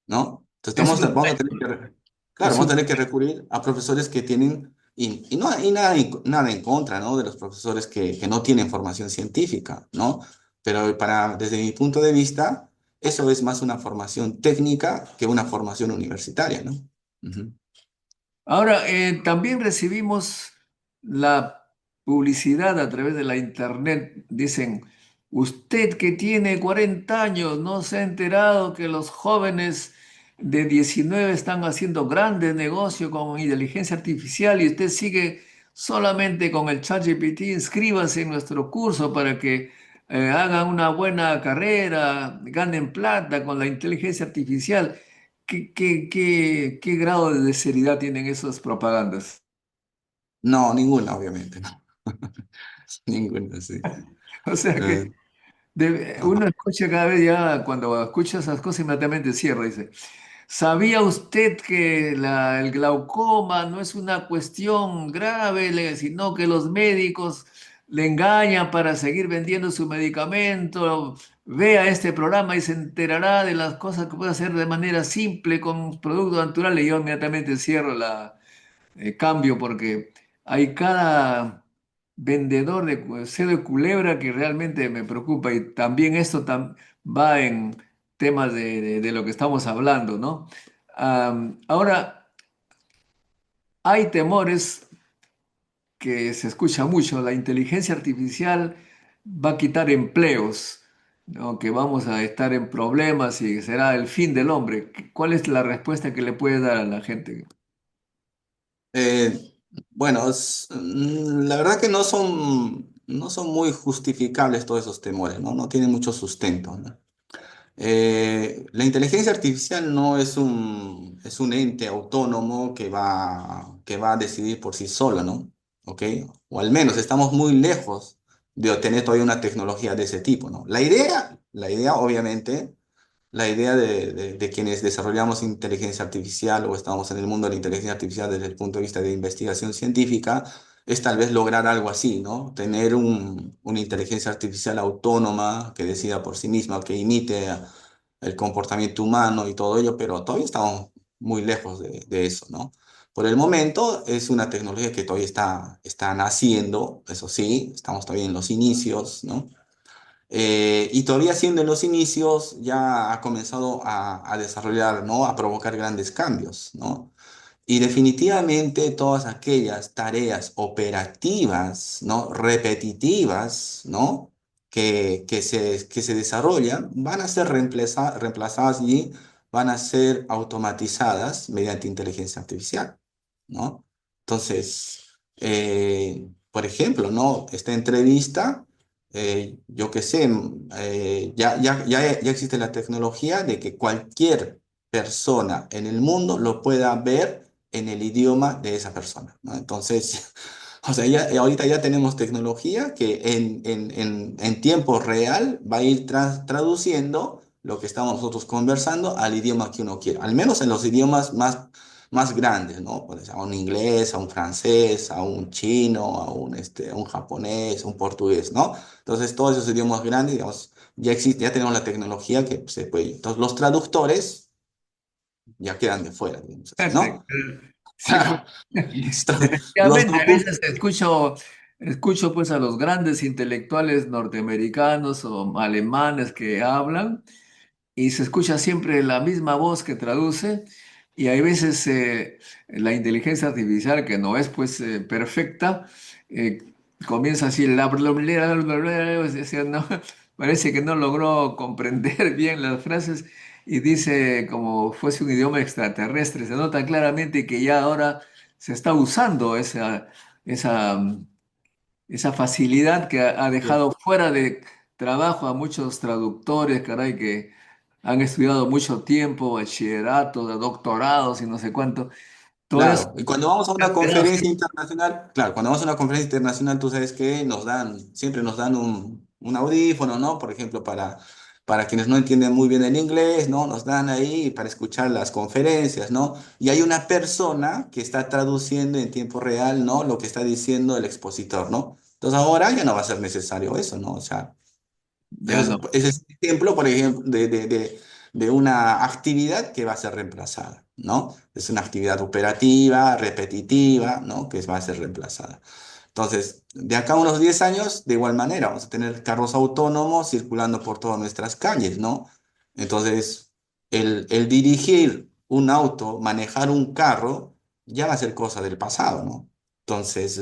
¿no? Entonces, Es un, vamos a tener claro, es vamos a un tener que recurrir a profesores que tienen, y no hay nada en contra, ¿no? De los profesores que no tienen formación científica, ¿no? Pero desde mi punto de vista, eso es más una formación técnica que una formación universitaria, ¿no? Ujú. Ahora, también recibimos la publicidad a través de la internet. Dicen, usted que tiene 40 años no se ha enterado que los jóvenes de 19 están haciendo grandes negocios con inteligencia artificial y usted sigue solamente con el ChatGPT. Inscríbase en nuestro curso para que hagan una buena carrera, ganen plata con la inteligencia artificial. ¿Qué grado de seriedad tienen esas propagandas? No, ninguna, obviamente, no. Ninguna, sí. O sea que Eh, uno ajá. escucha cada vez ya, cuando escucha esas cosas, inmediatamente cierra. Dice, ¿sabía usted que el glaucoma no es una cuestión grave, sino que los médicos le engañan para seguir vendiendo su medicamento? Vea este programa y se enterará de las cosas que puede hacer de manera simple con productos naturales. Y yo inmediatamente cierro cambio porque hay cada vendedor de cedo de culebra que realmente me preocupa y también esto va en temas de lo que estamos hablando, ¿no? Ahora, hay temores que se escucha mucho, la inteligencia artificial va a quitar empleos, ¿no? Que vamos a estar en problemas y será el fin del hombre. ¿Cuál es la respuesta que le puede dar a la gente? Eh, bueno, la verdad que no son muy justificables todos esos temores, ¿no? No tienen mucho sustento, ¿no? La inteligencia artificial no es un ente autónomo que va a decidir por sí solo, ¿no? ¿Ok? O al menos estamos muy lejos de obtener todavía una tecnología de ese tipo, ¿no? La idea obviamente la idea de quienes desarrollamos inteligencia artificial o estamos en el mundo de la inteligencia artificial desde el punto de vista de investigación científica es tal vez lograr algo así, ¿no? Tener una inteligencia artificial autónoma que decida por sí misma, que imite el comportamiento humano y todo ello, pero todavía estamos muy lejos de eso, ¿no? Por el momento es una tecnología que todavía está naciendo, eso sí, estamos todavía en los inicios, ¿no? Y todavía siendo en los inicios, ya ha comenzado a desarrollar, ¿no? A provocar grandes cambios, ¿no? Y definitivamente todas aquellas tareas operativas, ¿no? Repetitivas, ¿no? Que se desarrollan, van a ser reemplazadas y van a ser automatizadas mediante inteligencia artificial, ¿no? Entonces, por ejemplo, ¿no? Esta entrevista, yo qué sé, ya existe la tecnología de que cualquier persona en el mundo lo pueda ver en el idioma de esa persona, ¿no? Entonces, o sea, ahorita ya tenemos tecnología que en tiempo real va a ir traduciendo lo que estamos nosotros conversando al idioma que uno quiera, al menos en los idiomas más grandes, ¿no? Pues a un inglés, a un francés, a un chino, a un japonés, a un portugués, ¿no? Entonces, todos esos idiomas grandes, digamos, ya existe, ya tenemos la tecnología que se puede. Entonces, los traductores ya quedan de fuera, digamos así, Sí, ¿no? sí, pues, Los efectivamente, a documentos. veces escucho pues a los grandes intelectuales norteamericanos o alemanes que hablan y se escucha siempre la misma voz que traduce y hay veces la inteligencia artificial que no es pues perfecta eh, comienza así o sea, no, parece que no logró comprender bien las frases y dice como fuese un idioma extraterrestre. Se nota claramente que ya ahora se está usando esa, esa facilidad que ha dejado fuera de trabajo a muchos traductores, caray, que han estudiado mucho tiempo, bachillerato, doctorados y no sé cuánto. Todo eso Claro, y cuando vamos a se ha una quedado conferencia así. internacional, claro, cuando vamos a una conferencia internacional, tú sabes que siempre nos dan un audífono, ¿no? Por ejemplo, para quienes no entienden muy bien el inglés, ¿no? Nos dan ahí para escuchar las conferencias, ¿no? Y hay una persona que está traduciendo en tiempo real, ¿no? Lo que está diciendo el expositor, ¿no? Entonces ahora ya no va a ser necesario eso, ¿no? O sea, Ya no. ese es un ejemplo, por ejemplo, de una actividad que va a ser reemplazada, ¿no? Es una actividad operativa, repetitiva, ¿no? Que va a ser reemplazada. Entonces, de acá a unos 10 años, de igual manera, vamos a tener carros autónomos circulando por todas nuestras calles, ¿no? Entonces, el dirigir un auto, manejar un carro, ya va a ser cosa del pasado, ¿no? Entonces,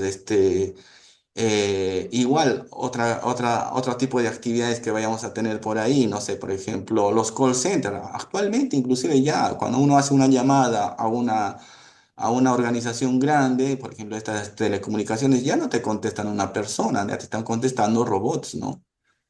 igual, otro tipo de actividades que vayamos a tener por ahí, no sé, por ejemplo, los call centers. Actualmente, inclusive ya, cuando uno hace una llamada a una organización grande, por ejemplo, estas telecomunicaciones, ya no te contestan una persona, ya te están contestando robots, ¿no?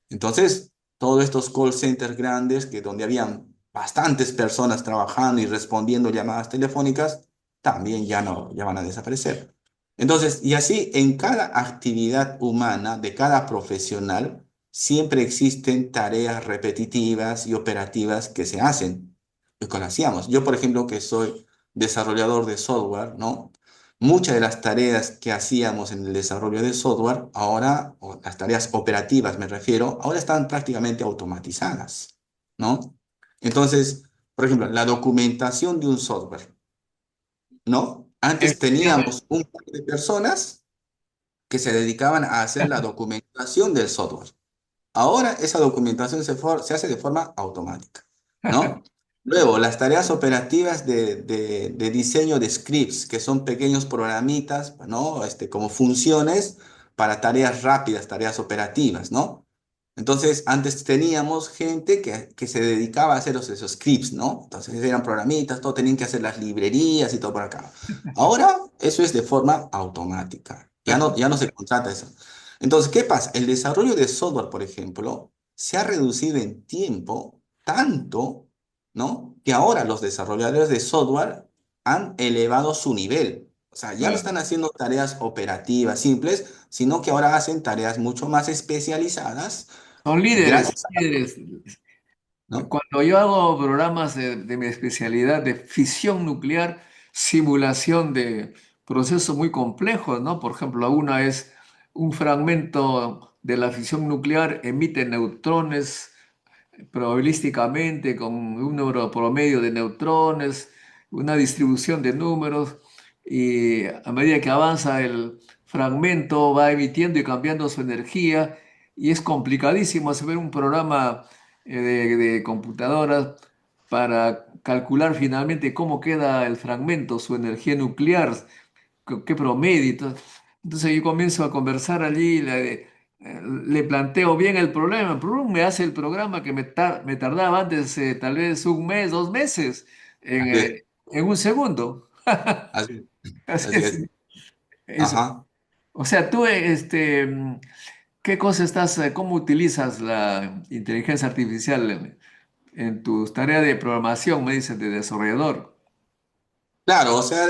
Entonces, todos estos call centers grandes, que donde habían bastantes personas trabajando y respondiendo llamadas telefónicas, también ya no, ya van a desaparecer. Entonces, y así en cada actividad humana de cada profesional, siempre existen tareas repetitivas y operativas que se hacen, que lo hacíamos. Yo, por ejemplo, que soy desarrollador de software, ¿no? Muchas de las tareas que hacíamos en el desarrollo de software, ahora, o las tareas operativas me refiero, ahora están prácticamente automatizadas, ¿no? Entonces, por ejemplo, la documentación de un software, ¿no? Antes Efectivamente. teníamos un par de personas que se dedicaban a hacer la documentación del software. Ahora esa documentación se hace de forma automática, ¿no? Luego, las tareas operativas de diseño de scripts, que son pequeños programitas, ¿no? Como funciones para tareas rápidas, tareas operativas, ¿no? Entonces, antes teníamos gente que se dedicaba a hacer esos scripts, ¿no? Entonces eran programitas, todo tenían que hacer las librerías y todo por acá. Ahora, eso es de forma automática. Ya no se contrata eso. Entonces, ¿qué pasa? El desarrollo de software, por ejemplo, se ha reducido en tiempo tanto, ¿no? Que ahora los desarrolladores de software han elevado su nivel. O sea, ya no Claro. están haciendo tareas operativas simples, sino que ahora hacen tareas mucho más especializadas Son líderes, gracias a, líderes. ¿no? Cuando yo hago programas de mi especialidad de fisión nuclear, simulación de procesos muy complejos, ¿no? Por ejemplo, una es un fragmento de la fisión nuclear emite neutrones probabilísticamente con un número promedio de neutrones, una distribución de números, y a medida que avanza el fragmento va emitiendo y cambiando su energía, y es complicadísimo hacer un programa de computadoras para calcular finalmente cómo queda el fragmento, su energía nuclear, qué promedio. Entonces yo comienzo a conversar allí, le planteo bien el problema, ¡prum! Me hace el programa que me tardaba antes tal vez un mes, 2 meses, en, Así es, en un segundo. así, Así así es. es. Eso. Ajá. O sea, tú, ¿qué cosa cómo utilizas la inteligencia artificial en tus tareas de programación, me dices, de desarrollador? Claro, o sea,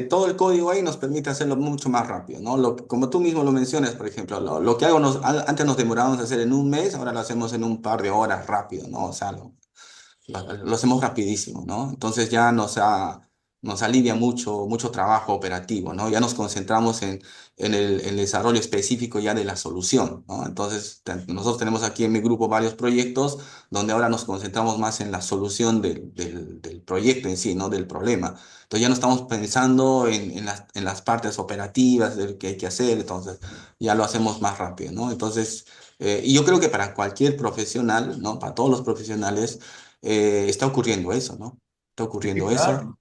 todo el código ahí nos permite hacerlo mucho más rápido, ¿no? Como tú mismo lo mencionas, por ejemplo, lo que hago antes nos demorábamos a hacer en un mes, ahora lo hacemos en un par de horas rápido, ¿no? O sea, lo hacemos rapidísimo, ¿no? Entonces ya nos alivia mucho, mucho trabajo operativo, ¿no? Ya nos concentramos en el desarrollo específico ya de la solución, ¿no? Entonces, nosotros tenemos aquí en mi grupo varios proyectos donde ahora nos concentramos más en la solución del proyecto en sí, ¿no? Del problema. Entonces ya no estamos pensando en las partes operativas del que hay que hacer, entonces ya lo hacemos más rápido, ¿no? Entonces, y yo creo que para cualquier profesional, ¿no? Para todos los profesionales, está ocurriendo eso, ¿no? Está Sí, ocurriendo eso claro.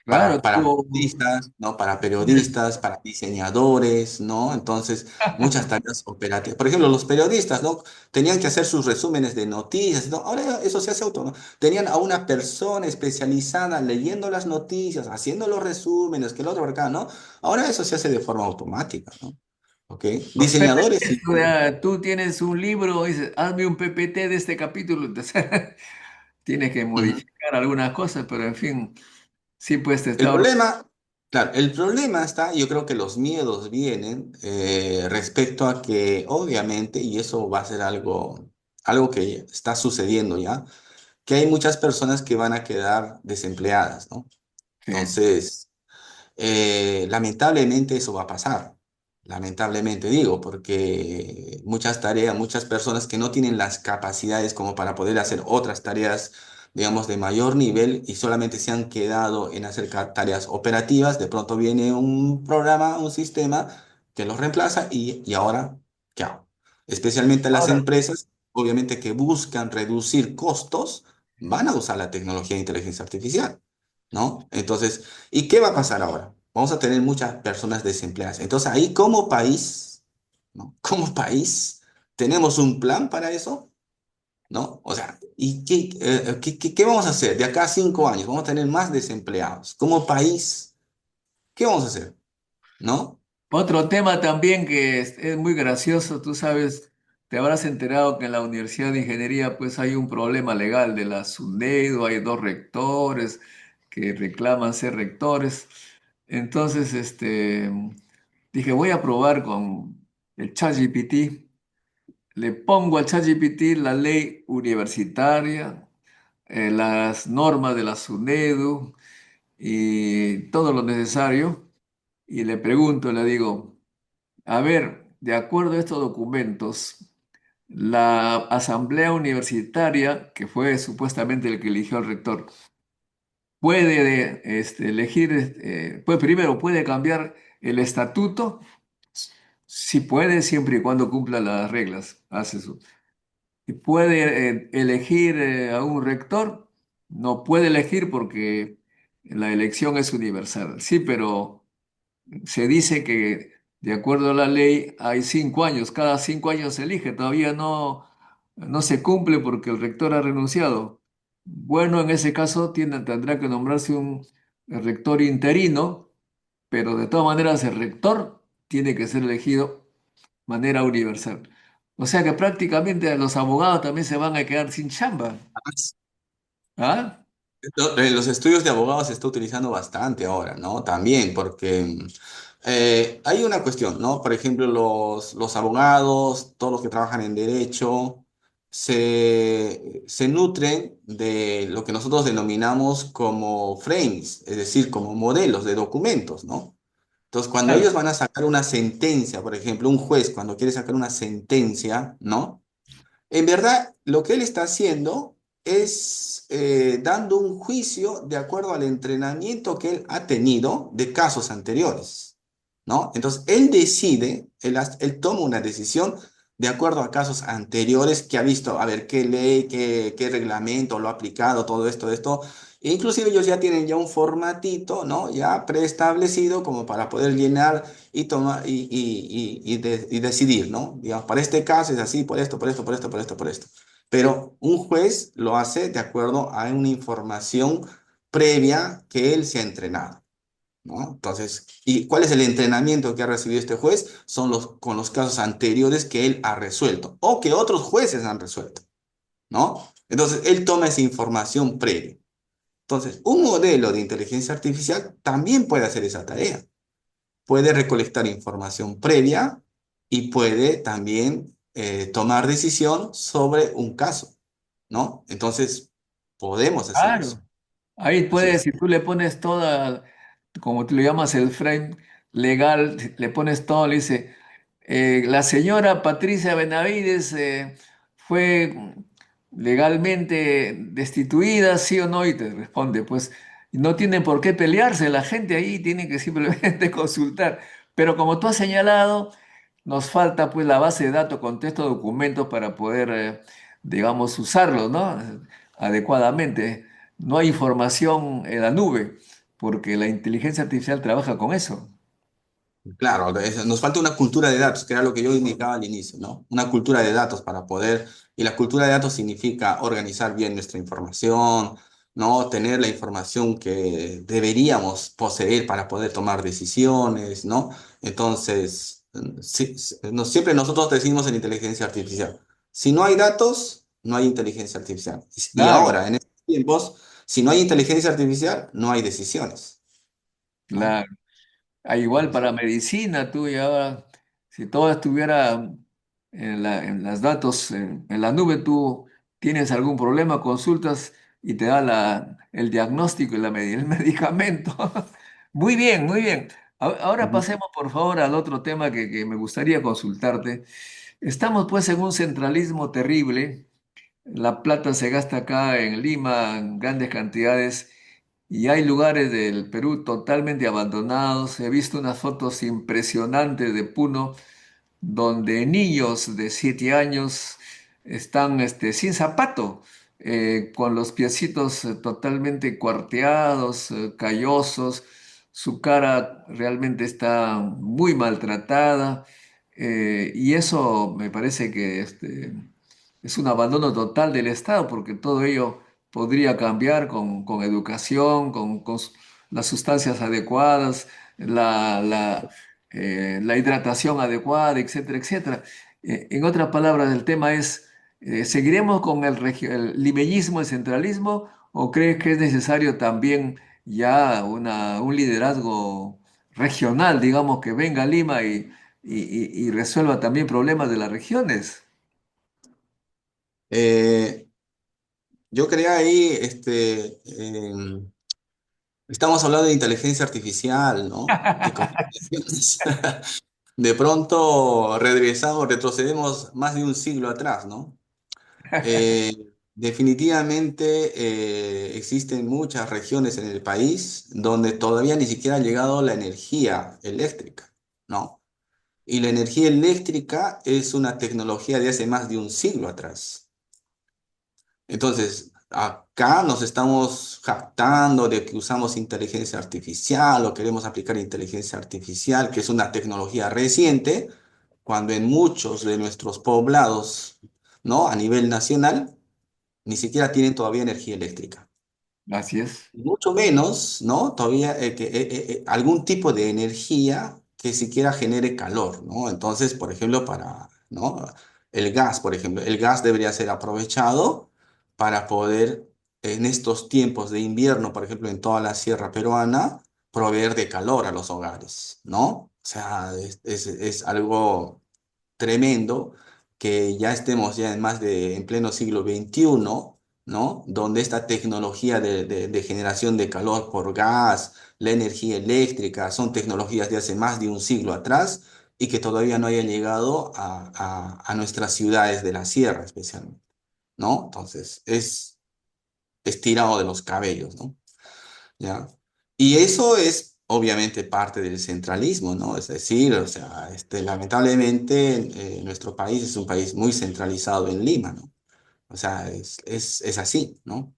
Claro, para periodistas, ¿no? Para periodistas, para diseñadores, ¿no? Entonces, muchas tareas operativas. Por ejemplo, los periodistas, ¿no? Tenían que hacer sus resúmenes de noticias, ¿no? Ahora eso se hace auto, ¿no? Tenían a una persona especializada leyendo las noticias, haciendo los resúmenes, que el otro acá, ¿no? Ahora eso se hace de forma automática, ¿no? ¿Ok? los Diseñadores, PPTs, sí. o sea, tú tienes un libro, dices, hazme un PPT de este capítulo. Entonces, tienes que modificar algunas cosas, pero en fin, sí, pues te El está... problema, claro, el problema está, yo creo que los miedos vienen respecto a que obviamente, y eso va a ser algo que está sucediendo ya, que hay muchas personas que van a quedar desempleadas, ¿no? Sí. Entonces, lamentablemente eso va a pasar. Lamentablemente digo, porque muchas tareas, muchas personas que no tienen las capacidades como para poder hacer otras tareas, digamos, de mayor nivel y solamente se han quedado en hacer tareas operativas, de pronto viene un programa, un sistema que los reemplaza y ahora, ¿qué hago? Especialmente las Ahora, empresas, obviamente que buscan reducir costos, van a usar la tecnología de inteligencia artificial, ¿no? Entonces, ¿y qué va a pasar ahora? Vamos a tener muchas personas desempleadas. Entonces, ahí como país, ¿no? Como país, ¿tenemos un plan para eso? ¿No? O sea, ¿y qué vamos a hacer? De acá a 5 años, vamos a tener más desempleados. Como país, ¿qué vamos a hacer? ¿No? otro tema también que es muy gracioso, tú sabes, te habrás enterado que en la Universidad de Ingeniería pues hay un problema legal de la SUNEDU, hay dos rectores que reclaman ser rectores. Entonces, dije, voy a probar con el ChatGPT. Le pongo al ChatGPT la ley universitaria, las normas de la SUNEDU y todo lo necesario. Y le pregunto, le digo, a ver, de acuerdo a estos documentos, la asamblea universitaria, que fue supuestamente el que eligió al rector, puede elegir, pues primero puede cambiar el estatuto, si puede, siempre y cuando cumpla las reglas, hace eso. Y puede elegir a un rector, no puede elegir porque la elección es universal. Sí, pero se dice que de acuerdo a la ley hay 5 años, cada 5 años se elige, todavía no se cumple porque el rector ha renunciado. Bueno, en ese caso tendrá que nombrarse un rector interino, pero de todas maneras el rector tiene que ser elegido de manera universal. O sea que prácticamente los abogados también se van a quedar sin chamba. ¿Ah? En los estudios de abogados se está utilizando bastante ahora, ¿no? También, porque hay una cuestión, ¿no? Por ejemplo, los abogados, todos los que trabajan en derecho, se nutren de lo que nosotros denominamos como frames, es decir, como modelos de documentos, ¿no? Entonces, cuando Claro. ellos van a sacar una sentencia, por ejemplo, un juez cuando quiere sacar una sentencia, ¿no? En verdad, lo que él está haciendo es dando un juicio de acuerdo al entrenamiento que él ha tenido de casos anteriores, ¿no? Entonces, él decide, él toma una decisión de acuerdo a casos anteriores que ha visto, a ver, qué ley, qué reglamento lo ha aplicado, todo esto, esto. E inclusive ellos ya tienen ya un formatito, ¿no? Ya preestablecido como para poder llenar y, toma, y decidir, ¿no? Digamos, para este caso es así, por esto, por esto, por esto, por esto, por esto. Pero un juez lo hace de acuerdo a una información previa que él se ha entrenado, ¿no? Entonces, ¿y cuál es el entrenamiento que ha recibido este juez? Son con los casos anteriores que él ha resuelto o que otros jueces han resuelto, ¿no? Entonces, él toma esa información previa. Entonces, un modelo de inteligencia artificial también puede hacer esa tarea, puede recolectar información previa y puede también tomar decisión sobre un caso, ¿no? Entonces, podemos hacer eso. Claro. Ahí Así puedes, es. si tú le pones toda, como tú le llamas el frame legal, le pones todo, le dice, la señora Patricia Benavides fue legalmente destituida, sí o no, y te responde, pues no tiene por qué pelearse, la gente ahí tiene que simplemente consultar. Pero como tú has señalado, nos falta pues la base de datos con texto de documentos para poder, digamos, usarlos, ¿no? Adecuadamente. No hay información en la nube, porque la inteligencia artificial trabaja con eso. Claro, nos falta una cultura de datos, que era lo que yo indicaba al inicio, ¿no? Una cultura de datos para poder, y la cultura de datos significa organizar bien nuestra información, ¿no? Tener la información que deberíamos poseer para poder tomar decisiones, ¿no? Entonces, siempre nosotros decimos en inteligencia artificial, si no hay datos, no hay inteligencia artificial. Y Claro, ahora, en estos tiempos, si no hay inteligencia artificial, no hay decisiones, ¿no? claro. Ah, igual para medicina, tú y ahora, si todo estuviera en las datos, en la nube, tú tienes algún problema, consultas y te da el diagnóstico y el medicamento. Muy bien, muy bien. Ahora Ujú. pasemos, por favor, al otro tema que me gustaría consultarte. Estamos pues en un centralismo terrible. La plata se gasta acá en Lima en grandes cantidades y hay lugares del Perú totalmente abandonados. He visto unas fotos impresionantes de Puno donde niños de 7 años están sin zapato, con los piecitos totalmente cuarteados, callosos, su cara realmente está muy maltratada, y eso me parece que es un abandono total del Estado, porque todo ello podría cambiar con educación, con las sustancias adecuadas, la hidratación adecuada, etcétera, etcétera. En otras palabras, el tema es, ¿seguiremos con el limeñismo, el centralismo, o crees que es necesario también ya un liderazgo regional, digamos, que venga a Lima y resuelva también problemas de las regiones? Eh, yo quería ahí, estamos hablando de inteligencia artificial, ¿no? De comunicaciones. De pronto regresamos, retrocedemos más de un siglo atrás, ¿no? Definitivamente existen muchas regiones en el país donde todavía ni siquiera ha llegado la energía eléctrica, ¿no? Y la energía eléctrica es una tecnología de hace más de un siglo atrás. Entonces, acá nos estamos jactando de que usamos inteligencia artificial o queremos aplicar inteligencia artificial, que es una tecnología reciente, cuando en muchos de nuestros poblados, ¿no? A nivel nacional, ni siquiera tienen todavía energía eléctrica. Así es. Mucho menos, ¿no? Todavía algún tipo de energía que siquiera genere calor, ¿no? Entonces, por ejemplo, ¿no? el gas, por ejemplo. El gas debería ser aprovechado para poder, en estos tiempos de invierno, por ejemplo, en toda la sierra peruana, proveer de calor a los hogares, ¿no? O sea, es algo tremendo que ya estemos ya en más de, en pleno siglo XXI, ¿no? Donde esta tecnología de generación de calor por gas, la energía eléctrica, son tecnologías de hace más de un siglo atrás y que todavía no haya llegado a nuestras ciudades de la sierra especialmente, ¿no? Entonces, es tirado de los cabellos, ¿no? ¿Ya? Y eso es obviamente parte del centralismo, ¿no? Es decir, o sea, lamentablemente nuestro país es un país muy centralizado en Lima, ¿no? O sea, es así, ¿no?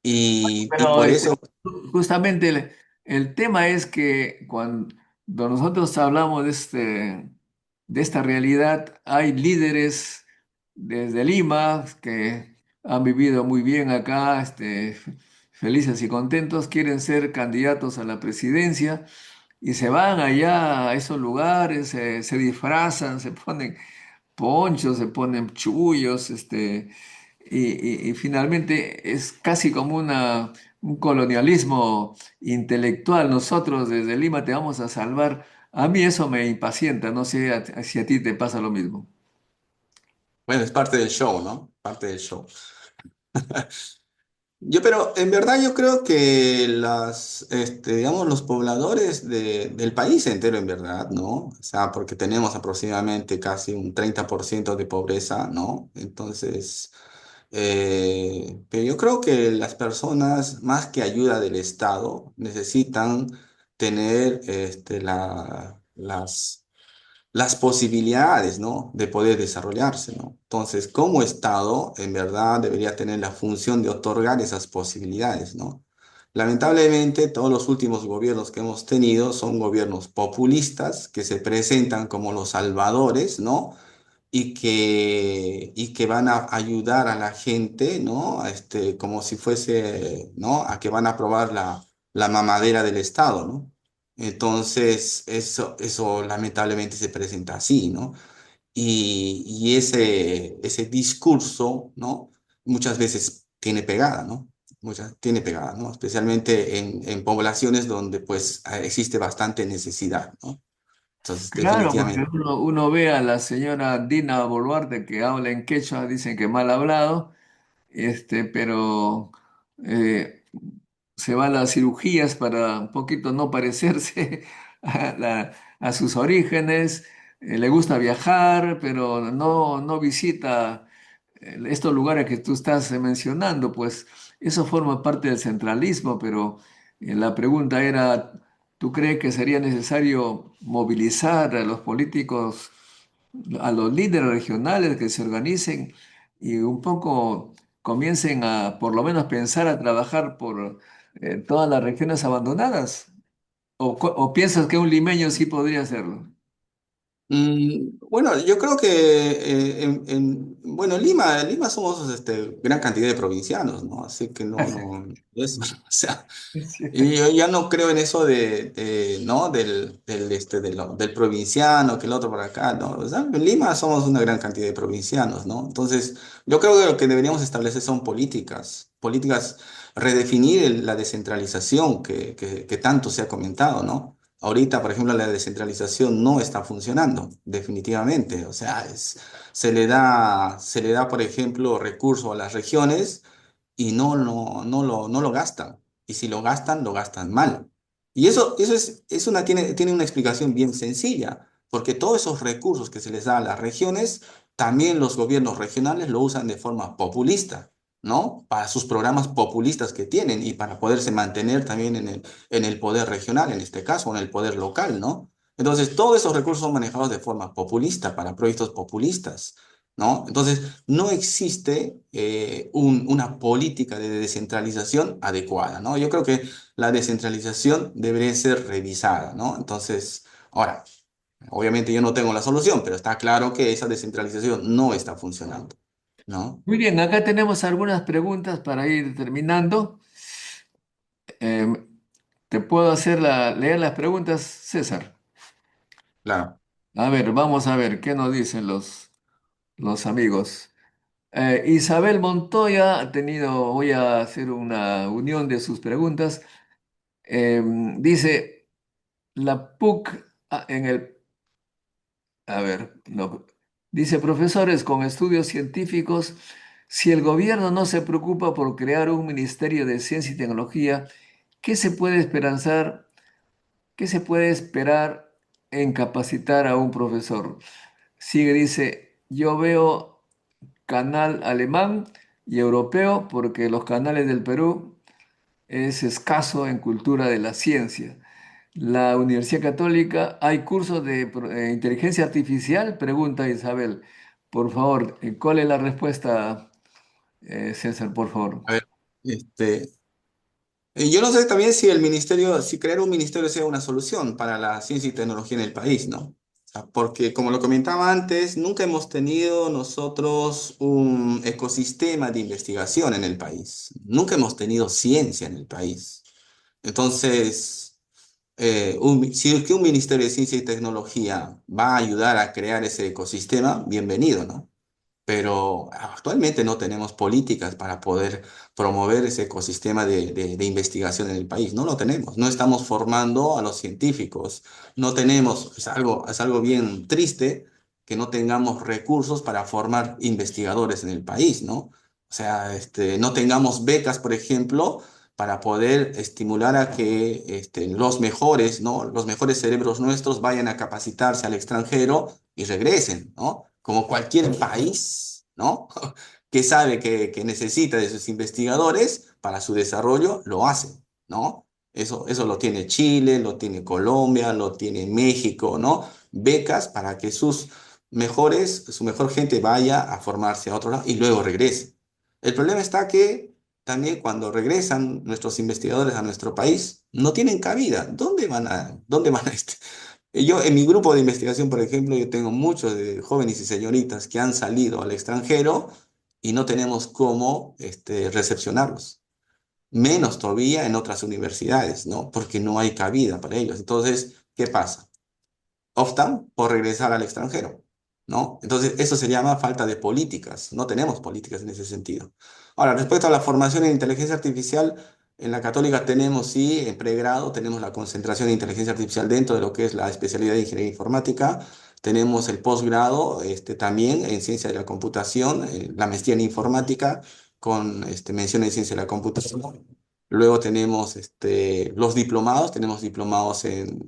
Y Pero por eso, justamente el tema es que cuando nosotros hablamos de esta realidad, hay líderes desde Lima que han vivido muy bien acá, felices y contentos, quieren ser candidatos a la presidencia y se van allá a esos lugares, se disfrazan, se ponen ponchos, se ponen chullos, y finalmente es casi como un colonialismo intelectual. Nosotros desde Lima te vamos a salvar. A mí eso me impacienta, no sé si a ti te pasa lo mismo. bueno, es parte del show, ¿no? Parte del show. Pero en verdad yo creo que digamos, los pobladores del país entero, en verdad, ¿no? O sea, porque tenemos aproximadamente casi un 30% de pobreza, ¿no? Entonces, pero yo creo que las personas, más que ayuda del Estado, necesitan tener, las posibilidades, ¿no? De poder desarrollarse, ¿no? Entonces, como Estado, en verdad, debería tener la función de otorgar esas posibilidades, ¿no? Lamentablemente, todos los últimos gobiernos que hemos tenido son gobiernos populistas que se presentan como los salvadores, ¿no? Y que van a ayudar a la gente, ¿no? Como si fuese, ¿no? A que van a aprobar la mamadera del Estado, ¿no? Entonces, eso lamentablemente se presenta así, ¿no? Y ese discurso, ¿no? Muchas veces tiene pegada, ¿no? Tiene pegada, ¿no? Especialmente en poblaciones donde, pues, existe bastante necesidad, ¿no? Entonces, Claro, porque definitivamente. uno ve a la señora Dina Boluarte que habla en quechua, dicen que mal hablado, pero eh, se va a las cirugías para un poquito no parecerse a sus orígenes, le gusta viajar, pero no visita estos lugares que tú estás mencionando, pues eso forma parte del centralismo, pero la pregunta era, ¿tú crees que sería necesario movilizar a los políticos, a los líderes regionales que se organicen y un poco comiencen a, por lo menos, pensar a trabajar por todas las regiones abandonadas? ¿O piensas que un limeño sí podría hacerlo? Bueno, yo creo que bueno, Lima somos gran cantidad de provincianos, ¿no? Así que no, eso, o sea, y yo ya no creo en eso ¿no? Del provinciano, que el otro por acá, ¿no? O sea, en Lima somos una gran cantidad de provincianos, ¿no? Entonces, yo creo que lo que deberíamos establecer son políticas, redefinir la descentralización que tanto se ha comentado, ¿no? Ahorita, por ejemplo, la descentralización no está funcionando, definitivamente. O sea, se le da, por ejemplo, recursos a las regiones y no lo gastan. Y si lo gastan mal. Y eso tiene una explicación bien sencilla, porque todos esos recursos que se les da a las regiones, también los gobiernos regionales lo usan de forma populista, ¿no? Para sus programas populistas que tienen y para poderse mantener también en el poder regional, en este caso, o en el poder local, ¿no? Entonces, todos esos recursos son manejados de forma populista, para proyectos populistas, ¿no? Entonces, no existe una política de descentralización adecuada, ¿no? Yo creo que la descentralización debería ser revisada, ¿no? Entonces, ahora, obviamente yo no tengo la solución, pero está claro que esa descentralización no está funcionando, ¿no? Muy bien, acá tenemos algunas preguntas para ir terminando. Eh, ¿Te puedo leer las preguntas, César? Claro. A ver, vamos a ver qué nos dicen los. los amigos. Isabel Montoya ha tenido, voy a hacer una unión de sus preguntas. Dice, la PUC en el, a ver, no, dice, profesores con estudios científicos, si el gobierno no se preocupa por crear un ministerio de ciencia y tecnología, ¿qué se puede esperanzar, qué se puede esperar en capacitar a un profesor? Sigue, dice, yo veo canal alemán y europeo porque los canales del Perú es escaso en cultura de la ciencia. La Universidad Católica, ¿hay cursos de inteligencia artificial? Pregunta Isabel. Por favor, ¿cuál es la respuesta, César, por favor? A ver, este, yo no sé también si el ministerio, si crear un ministerio sea una solución para la ciencia y tecnología en el país, ¿no? O sea, porque como lo comentaba antes, nunca hemos tenido nosotros un ecosistema de investigación en el país. Nunca hemos tenido ciencia en el país. Entonces, si es que un ministerio de ciencia y tecnología va a ayudar a crear ese ecosistema, bienvenido, ¿no? Pero actualmente no tenemos políticas para poder promover ese ecosistema de investigación en el país. No lo tenemos. No estamos formando a los científicos. No tenemos, es algo bien triste que no tengamos recursos para formar investigadores en el país, ¿no? O sea, no tengamos becas, por ejemplo, para poder estimular a que los mejores, ¿no? Los mejores cerebros nuestros vayan a capacitarse al extranjero y regresen, ¿no? Como cualquier país, ¿no? Que sabe que necesita de sus investigadores para su desarrollo, lo hace, ¿no? Eso lo tiene Chile, lo tiene Colombia, lo tiene México, ¿no? Becas para que su mejor gente vaya a formarse a otro lado y luego regrese. El problema está que también cuando regresan nuestros investigadores a nuestro país, no tienen cabida. ¿Dónde van a? Yo, en mi grupo de investigación, por ejemplo, yo tengo muchos de jóvenes y señoritas que han salido al extranjero y no tenemos cómo recepcionarlos. Menos todavía en otras universidades, ¿no? Porque no hay cabida para ellos. Entonces, ¿qué pasa? Optan por regresar al extranjero, ¿no? Entonces, eso se llama falta de políticas. No tenemos políticas en ese sentido. Ahora, respecto a la formación en inteligencia artificial, en la Católica tenemos, sí, en pregrado, tenemos la concentración de inteligencia artificial dentro de lo que es la especialidad de ingeniería informática. Tenemos el posgrado, también en ciencia de la computación, la maestría en informática con mención en ciencia de la computación. Luego tenemos los diplomados, tenemos diplomados en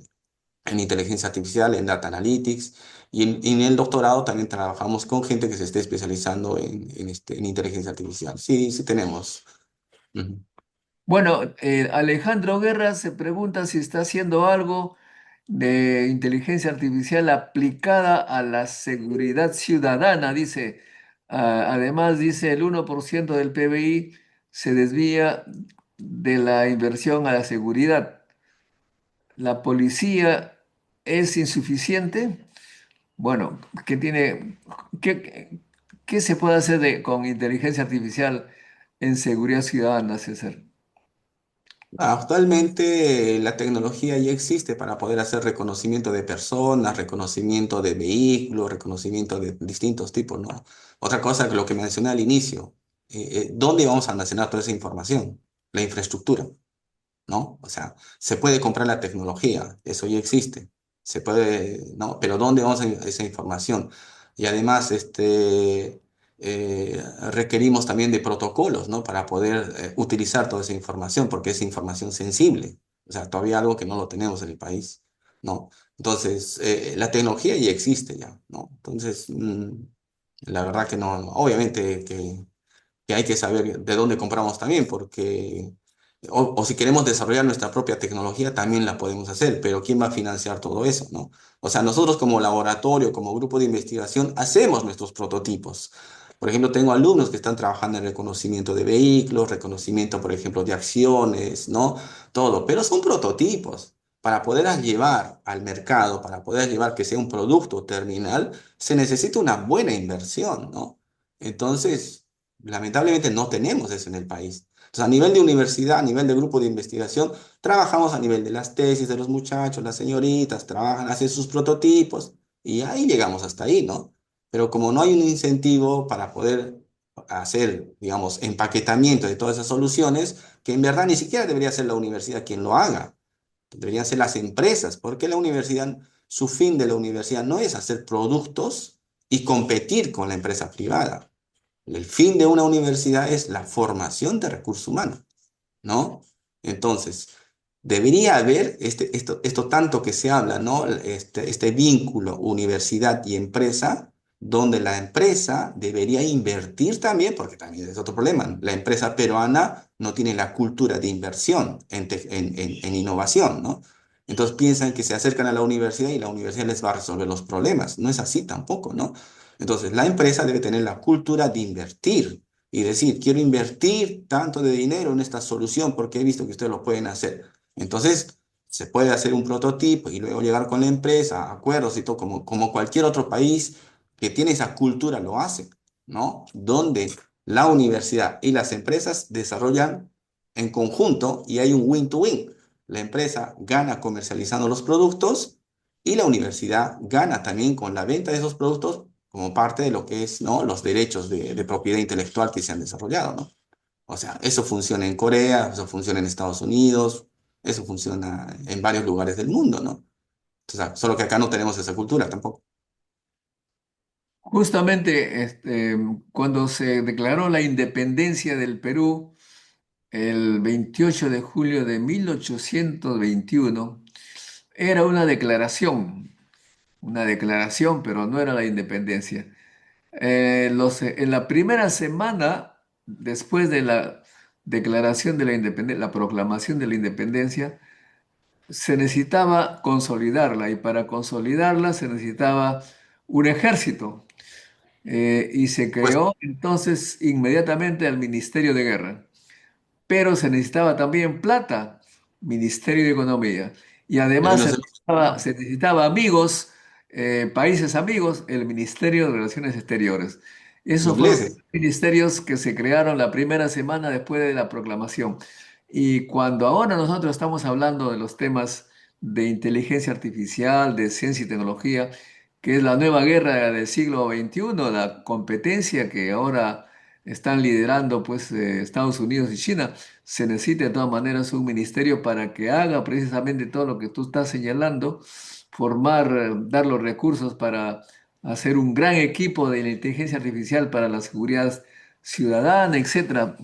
inteligencia artificial, en data analytics, y en el doctorado también trabajamos con gente que se esté especializando en inteligencia artificial. Sí, sí tenemos. Ujú. Bueno, Alejandro Guerra se pregunta si está haciendo algo de inteligencia artificial aplicada a la seguridad ciudadana. Dice, además, dice, el 1% del PBI se desvía de la inversión a la seguridad. ¿La policía es insuficiente? Bueno, qué, qué se puede hacer con inteligencia artificial en seguridad ciudadana, César? Actualmente la tecnología ya existe para poder hacer reconocimiento de personas, reconocimiento de vehículos, reconocimiento de distintos tipos, ¿no? Otra cosa que lo que mencioné al inicio, ¿dónde vamos a almacenar toda esa información? La infraestructura. ¿No? O sea, se puede comprar la tecnología, eso ya existe, se puede, ¿no? Pero ¿dónde vamos a esa información? Y además, requerimos también de protocolos, ¿no? Para poder utilizar toda esa información, porque es información sensible, o sea, todavía algo que no lo tenemos en el país, ¿no? Entonces, la tecnología ya existe ya, ¿no? Entonces, la verdad que no, obviamente que hay que saber de dónde compramos también, porque, o si queremos desarrollar nuestra propia tecnología, también la podemos hacer, pero ¿quién va a financiar todo eso, no? O sea, nosotros como laboratorio, como grupo de investigación, hacemos nuestros prototipos. Por ejemplo, tengo alumnos que están trabajando en reconocimiento de vehículos, reconocimiento, por ejemplo, de acciones, ¿no? Todo, pero son prototipos. Para poder llevar al mercado, para poder llevar que sea un producto terminal, se necesita una buena inversión, ¿no? Entonces, lamentablemente no tenemos eso en el país. Entonces, a nivel de universidad, a nivel de grupo de investigación, trabajamos a nivel de las tesis de los muchachos, las señoritas, trabajan, hacen sus prototipos y ahí llegamos hasta ahí, ¿no? pero como no hay un incentivo para poder hacer, digamos, empaquetamiento de todas esas soluciones, que en verdad ni siquiera debería ser la universidad quien lo haga, deberían ser las empresas, porque la universidad, su fin de la universidad no es hacer productos y competir con la empresa privada. El fin de una universidad es la formación de recursos humanos, ¿no? Entonces, debería haber esto tanto que se habla, ¿no? Este vínculo universidad y empresa, donde la empresa debería invertir también, porque también es otro problema. La empresa peruana no tiene la cultura de inversión en innovación, ¿no? Entonces piensan que se acercan a la universidad y la universidad les va a resolver los problemas. No es así tampoco, ¿no? Entonces, la empresa debe tener la cultura de invertir y decir, quiero invertir tanto de dinero en esta solución porque he visto que ustedes lo pueden hacer. Entonces, se puede hacer un prototipo y luego llegar con la empresa, acuerdos y todo, como cualquier otro país que tiene esa cultura lo hace, ¿no? Donde la universidad y las empresas desarrollan en conjunto y hay un win-to-win. La empresa gana comercializando los productos y la universidad gana también con la venta de esos productos como parte de lo que es, ¿no? Los derechos de propiedad intelectual que se han desarrollado, ¿no? O sea, eso funciona en Corea, eso funciona en Estados Unidos, eso funciona en varios lugares del mundo, ¿no? O sea, solo que acá no tenemos esa cultura tampoco. Justamente cuando se declaró la independencia del Perú, el 28 de julio de 1821, era una declaración, pero no era la independencia. En la primera semana, después de la declaración de la independencia, la proclamación de la independencia, se necesitaba consolidarla y para consolidarla se necesitaba un ejército. Y se Pues, creó entonces inmediatamente el Ministerio de Guerra, pero se necesitaba también plata, Ministerio de Economía, y pero ¿y además los demás se necesitaba amigos, países amigos, el Ministerio de Relaciones Exteriores. Esos fueron ingleses? ministerios que se crearon la primera semana después de la proclamación. Y cuando ahora nosotros estamos hablando de los temas de inteligencia artificial, de ciencia y tecnología, que es la nueva guerra del siglo XXI, la competencia que ahora están liderando pues Estados Unidos y China, se necesita de todas maneras un ministerio para que haga precisamente todo lo que tú estás señalando, formar, dar los recursos para hacer un gran equipo de la inteligencia artificial para la seguridad ciudadana, etcétera.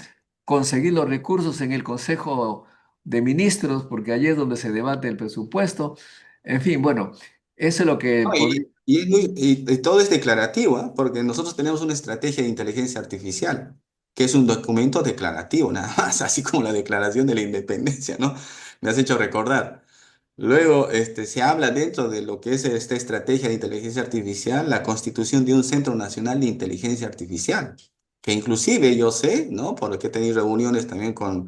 Conseguir los recursos en el Consejo de Ministros, porque allí es donde se debate el presupuesto. En fin, bueno, eso es lo que No, podría... y todo es declarativo, ¿ah? Porque nosotros tenemos una estrategia de inteligencia artificial, que es un documento declarativo, nada más, así como la declaración de la independencia, ¿no? Me has hecho recordar. Luego, se habla dentro de lo que es esta estrategia de inteligencia artificial, la constitución de un Centro Nacional de Inteligencia Artificial, que inclusive yo sé, ¿no? Porque he tenido reuniones también con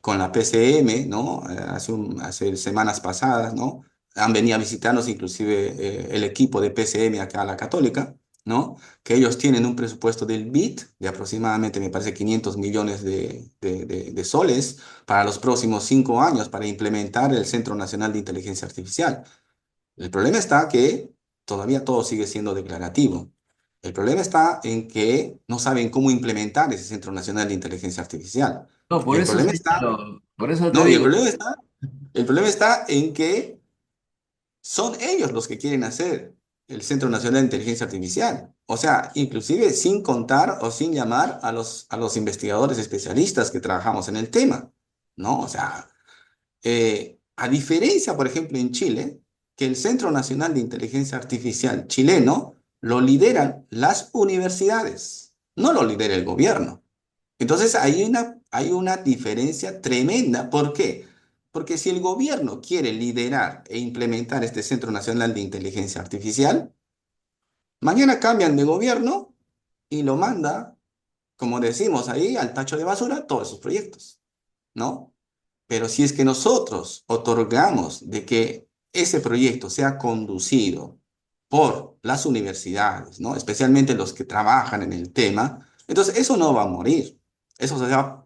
la PCM, ¿no? Hace semanas pasadas, ¿no? Han venido a visitarnos inclusive el equipo de PCM acá a la Católica, ¿no? Que ellos tienen un presupuesto del BID de aproximadamente, me parece, 500 millones de soles para los próximos 5 años para implementar el Centro Nacional de Inteligencia Artificial. El problema está que todavía todo sigue siendo declarativo. El problema está en que no saben cómo implementar ese Centro Nacional de Inteligencia Artificial. No, Y por el eso problema sí, está, claro, por eso te no, y digo. el problema está en que son ellos los que quieren hacer el Centro Nacional de Inteligencia Artificial. O sea, inclusive sin contar o sin llamar a los investigadores especialistas que trabajamos en el tema, ¿no? O sea, a diferencia, por ejemplo, en Chile, que el Centro Nacional de Inteligencia Artificial chileno lo lideran las universidades, no lo lidera el gobierno. Entonces hay una diferencia tremenda. ¿Por qué? Porque si el gobierno quiere liderar e implementar este Centro Nacional de Inteligencia Artificial, mañana cambian de gobierno y lo manda, como decimos ahí, al tacho de basura todos esos proyectos, ¿no? Pero si es que nosotros otorgamos de que ese proyecto sea conducido por las universidades, ¿no? Especialmente los que trabajan en el tema, entonces eso no va a morir. Eso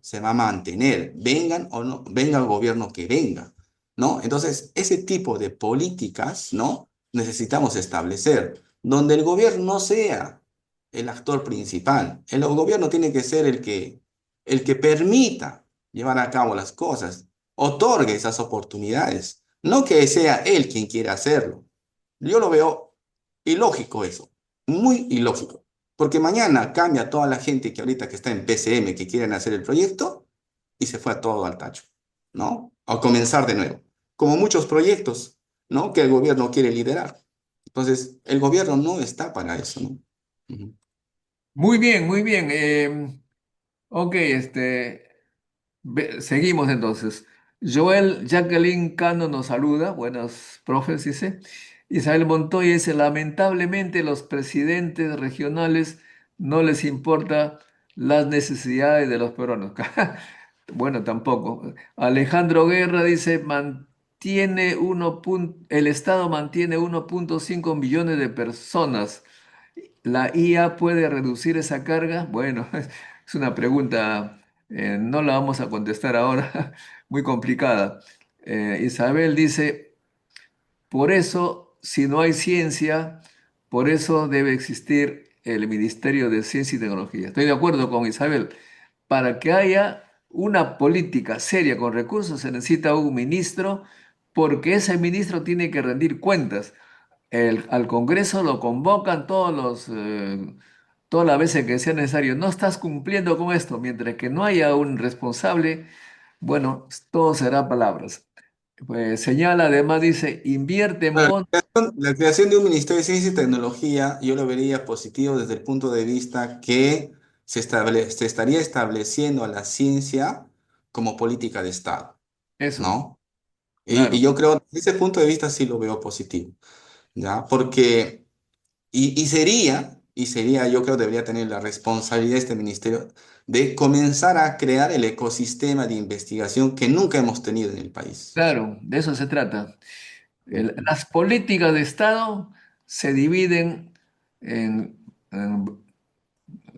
se va a mantener, vengan o no, venga el gobierno que venga, ¿no? Entonces, ese tipo de políticas, ¿no? Necesitamos establecer, donde el gobierno no sea el actor principal. El gobierno tiene que ser el que permita llevar a cabo las cosas, otorgue esas oportunidades, no que sea él quien quiera hacerlo. Yo lo veo ilógico eso, muy ilógico, porque mañana cambia toda la gente que ahorita que está en PCM, que quieren hacer el proyecto, y se fue todo al tacho, ¿no? A comenzar de nuevo, como muchos proyectos, ¿no? Que el gobierno quiere liderar. Entonces, el gobierno no está para eso, ¿no? Ujú. Muy bien, muy bien. Ok, seguimos entonces. Joel Jacqueline Cano nos saluda. Buenas, profes, dice. Isabel Montoya dice, lamentablemente los presidentes regionales no les importa las necesidades de los peruanos. Bueno, tampoco. Alejandro Guerra dice, el Estado mantiene 1,5 millones de personas. ¿La IA puede reducir esa carga? Bueno, es una pregunta, no la vamos a contestar ahora, muy complicada. Isabel dice, por eso, si no hay ciencia, por eso debe existir el Ministerio de Ciencia y Tecnología. Estoy de acuerdo con Isabel. Para que haya una política seria con recursos se necesita un ministro, porque ese ministro tiene que rendir cuentas. Al Congreso lo convocan todas las veces que sea necesario. No estás cumpliendo con esto. Mientras que no haya un responsable, bueno, todo será palabras. Pues señala, además dice, invierte en Bueno, bonos. la creación de un Ministerio de Ciencia y Tecnología, yo lo vería positivo desde el punto de vista que se estaría estableciendo a la ciencia como política de Estado, Eso, ¿no? Y claro. yo creo, desde ese punto de vista sí lo veo positivo, ¿ya? Porque, y sería, yo creo, debería tener la responsabilidad este ministerio de comenzar a crear el ecosistema de investigación que nunca hemos tenido en el país. Claro, de eso se trata. Ujú. Las políticas de Estado se dividen en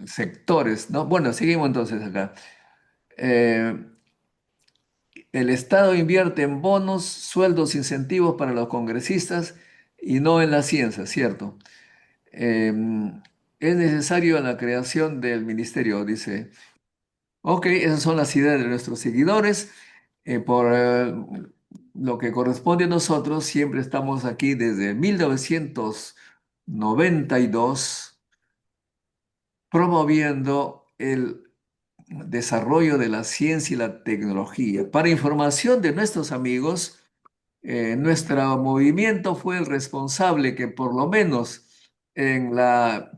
sectores, ¿no? Bueno, seguimos entonces acá. Eh, el Estado invierte en bonos, sueldos, incentivos para los congresistas y no en la ciencia, ¿cierto? Eh, es necesario la creación del ministerio, dice. Ok, esas son las ideas de nuestros seguidores. Por lo que corresponde a nosotros, siempre estamos aquí desde 1992 promoviendo el desarrollo de la ciencia y la tecnología. Para información de nuestros amigos, nuestro movimiento fue el responsable que por lo menos en la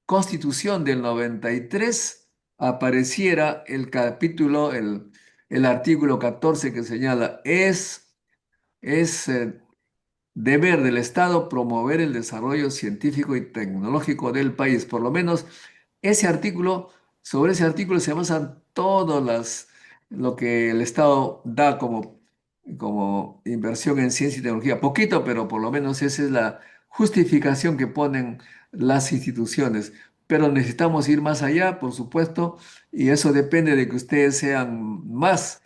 Constitución del 93 apareciera el capítulo, el artículo 14 que señala, es deber del Estado promover el desarrollo científico y tecnológico del país. Por lo menos ese artículo, sobre ese artículo se basan lo que el Estado da como inversión en ciencia y tecnología. Poquito, pero por lo menos esa es la justificación que ponen las instituciones. Pero necesitamos ir más allá, por supuesto, y eso depende de que ustedes sean más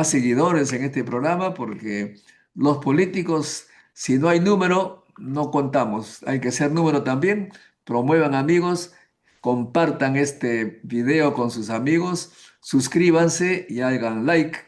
seguidores en este programa, porque los políticos, si no hay número, no contamos. Hay que ser número también. Promuevan amigos, compartan este video con sus amigos, suscríbanse y hagan like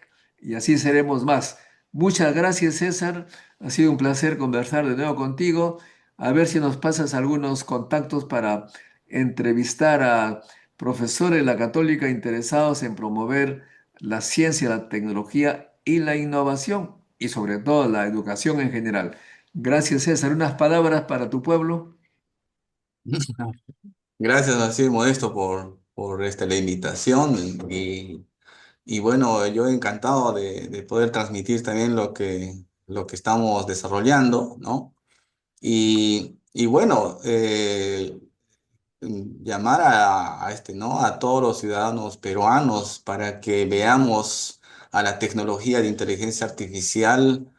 y así seremos más. Muchas gracias, César. Ha sido un placer conversar de nuevo contigo. A ver si nos pasas algunos contactos para entrevistar a profesores de la Católica interesados en promover la ciencia, la tecnología y la innovación y sobre todo la educación en general. Gracias, César. Unas palabras para tu pueblo. Gracias, así Modesto, por la invitación y bueno, yo encantado de poder transmitir también lo que estamos desarrollando, ¿no? Y bueno, llamar ¿no? A todos los ciudadanos peruanos para que veamos a la tecnología de inteligencia artificial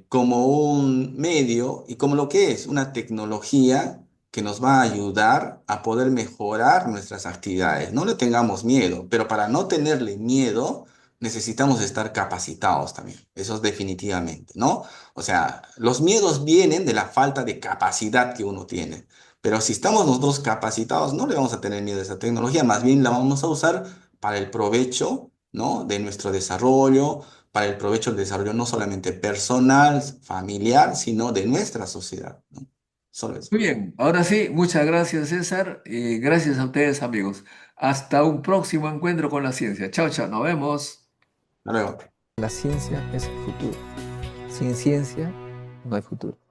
como un medio y como lo que es, una tecnología que nos va a ayudar a poder mejorar nuestras actividades. No le tengamos miedo, pero para no tenerle miedo necesitamos estar capacitados también. Eso es definitivamente, ¿no? O sea, los miedos vienen de la falta de capacidad que uno tiene. Pero si estamos los dos capacitados, no le vamos a tener miedo a esa tecnología, más bien la vamos a usar para el provecho, ¿no? De nuestro desarrollo, para el provecho del desarrollo no solamente personal, familiar, sino de nuestra sociedad, ¿no? Solo eso. Muy bien, ahora sí, muchas gracias César y gracias a ustedes amigos. Hasta un próximo encuentro con la ciencia. Chao, chao, nos vemos. Hasta luego. La ciencia es el futuro. Sin ciencia no hay futuro.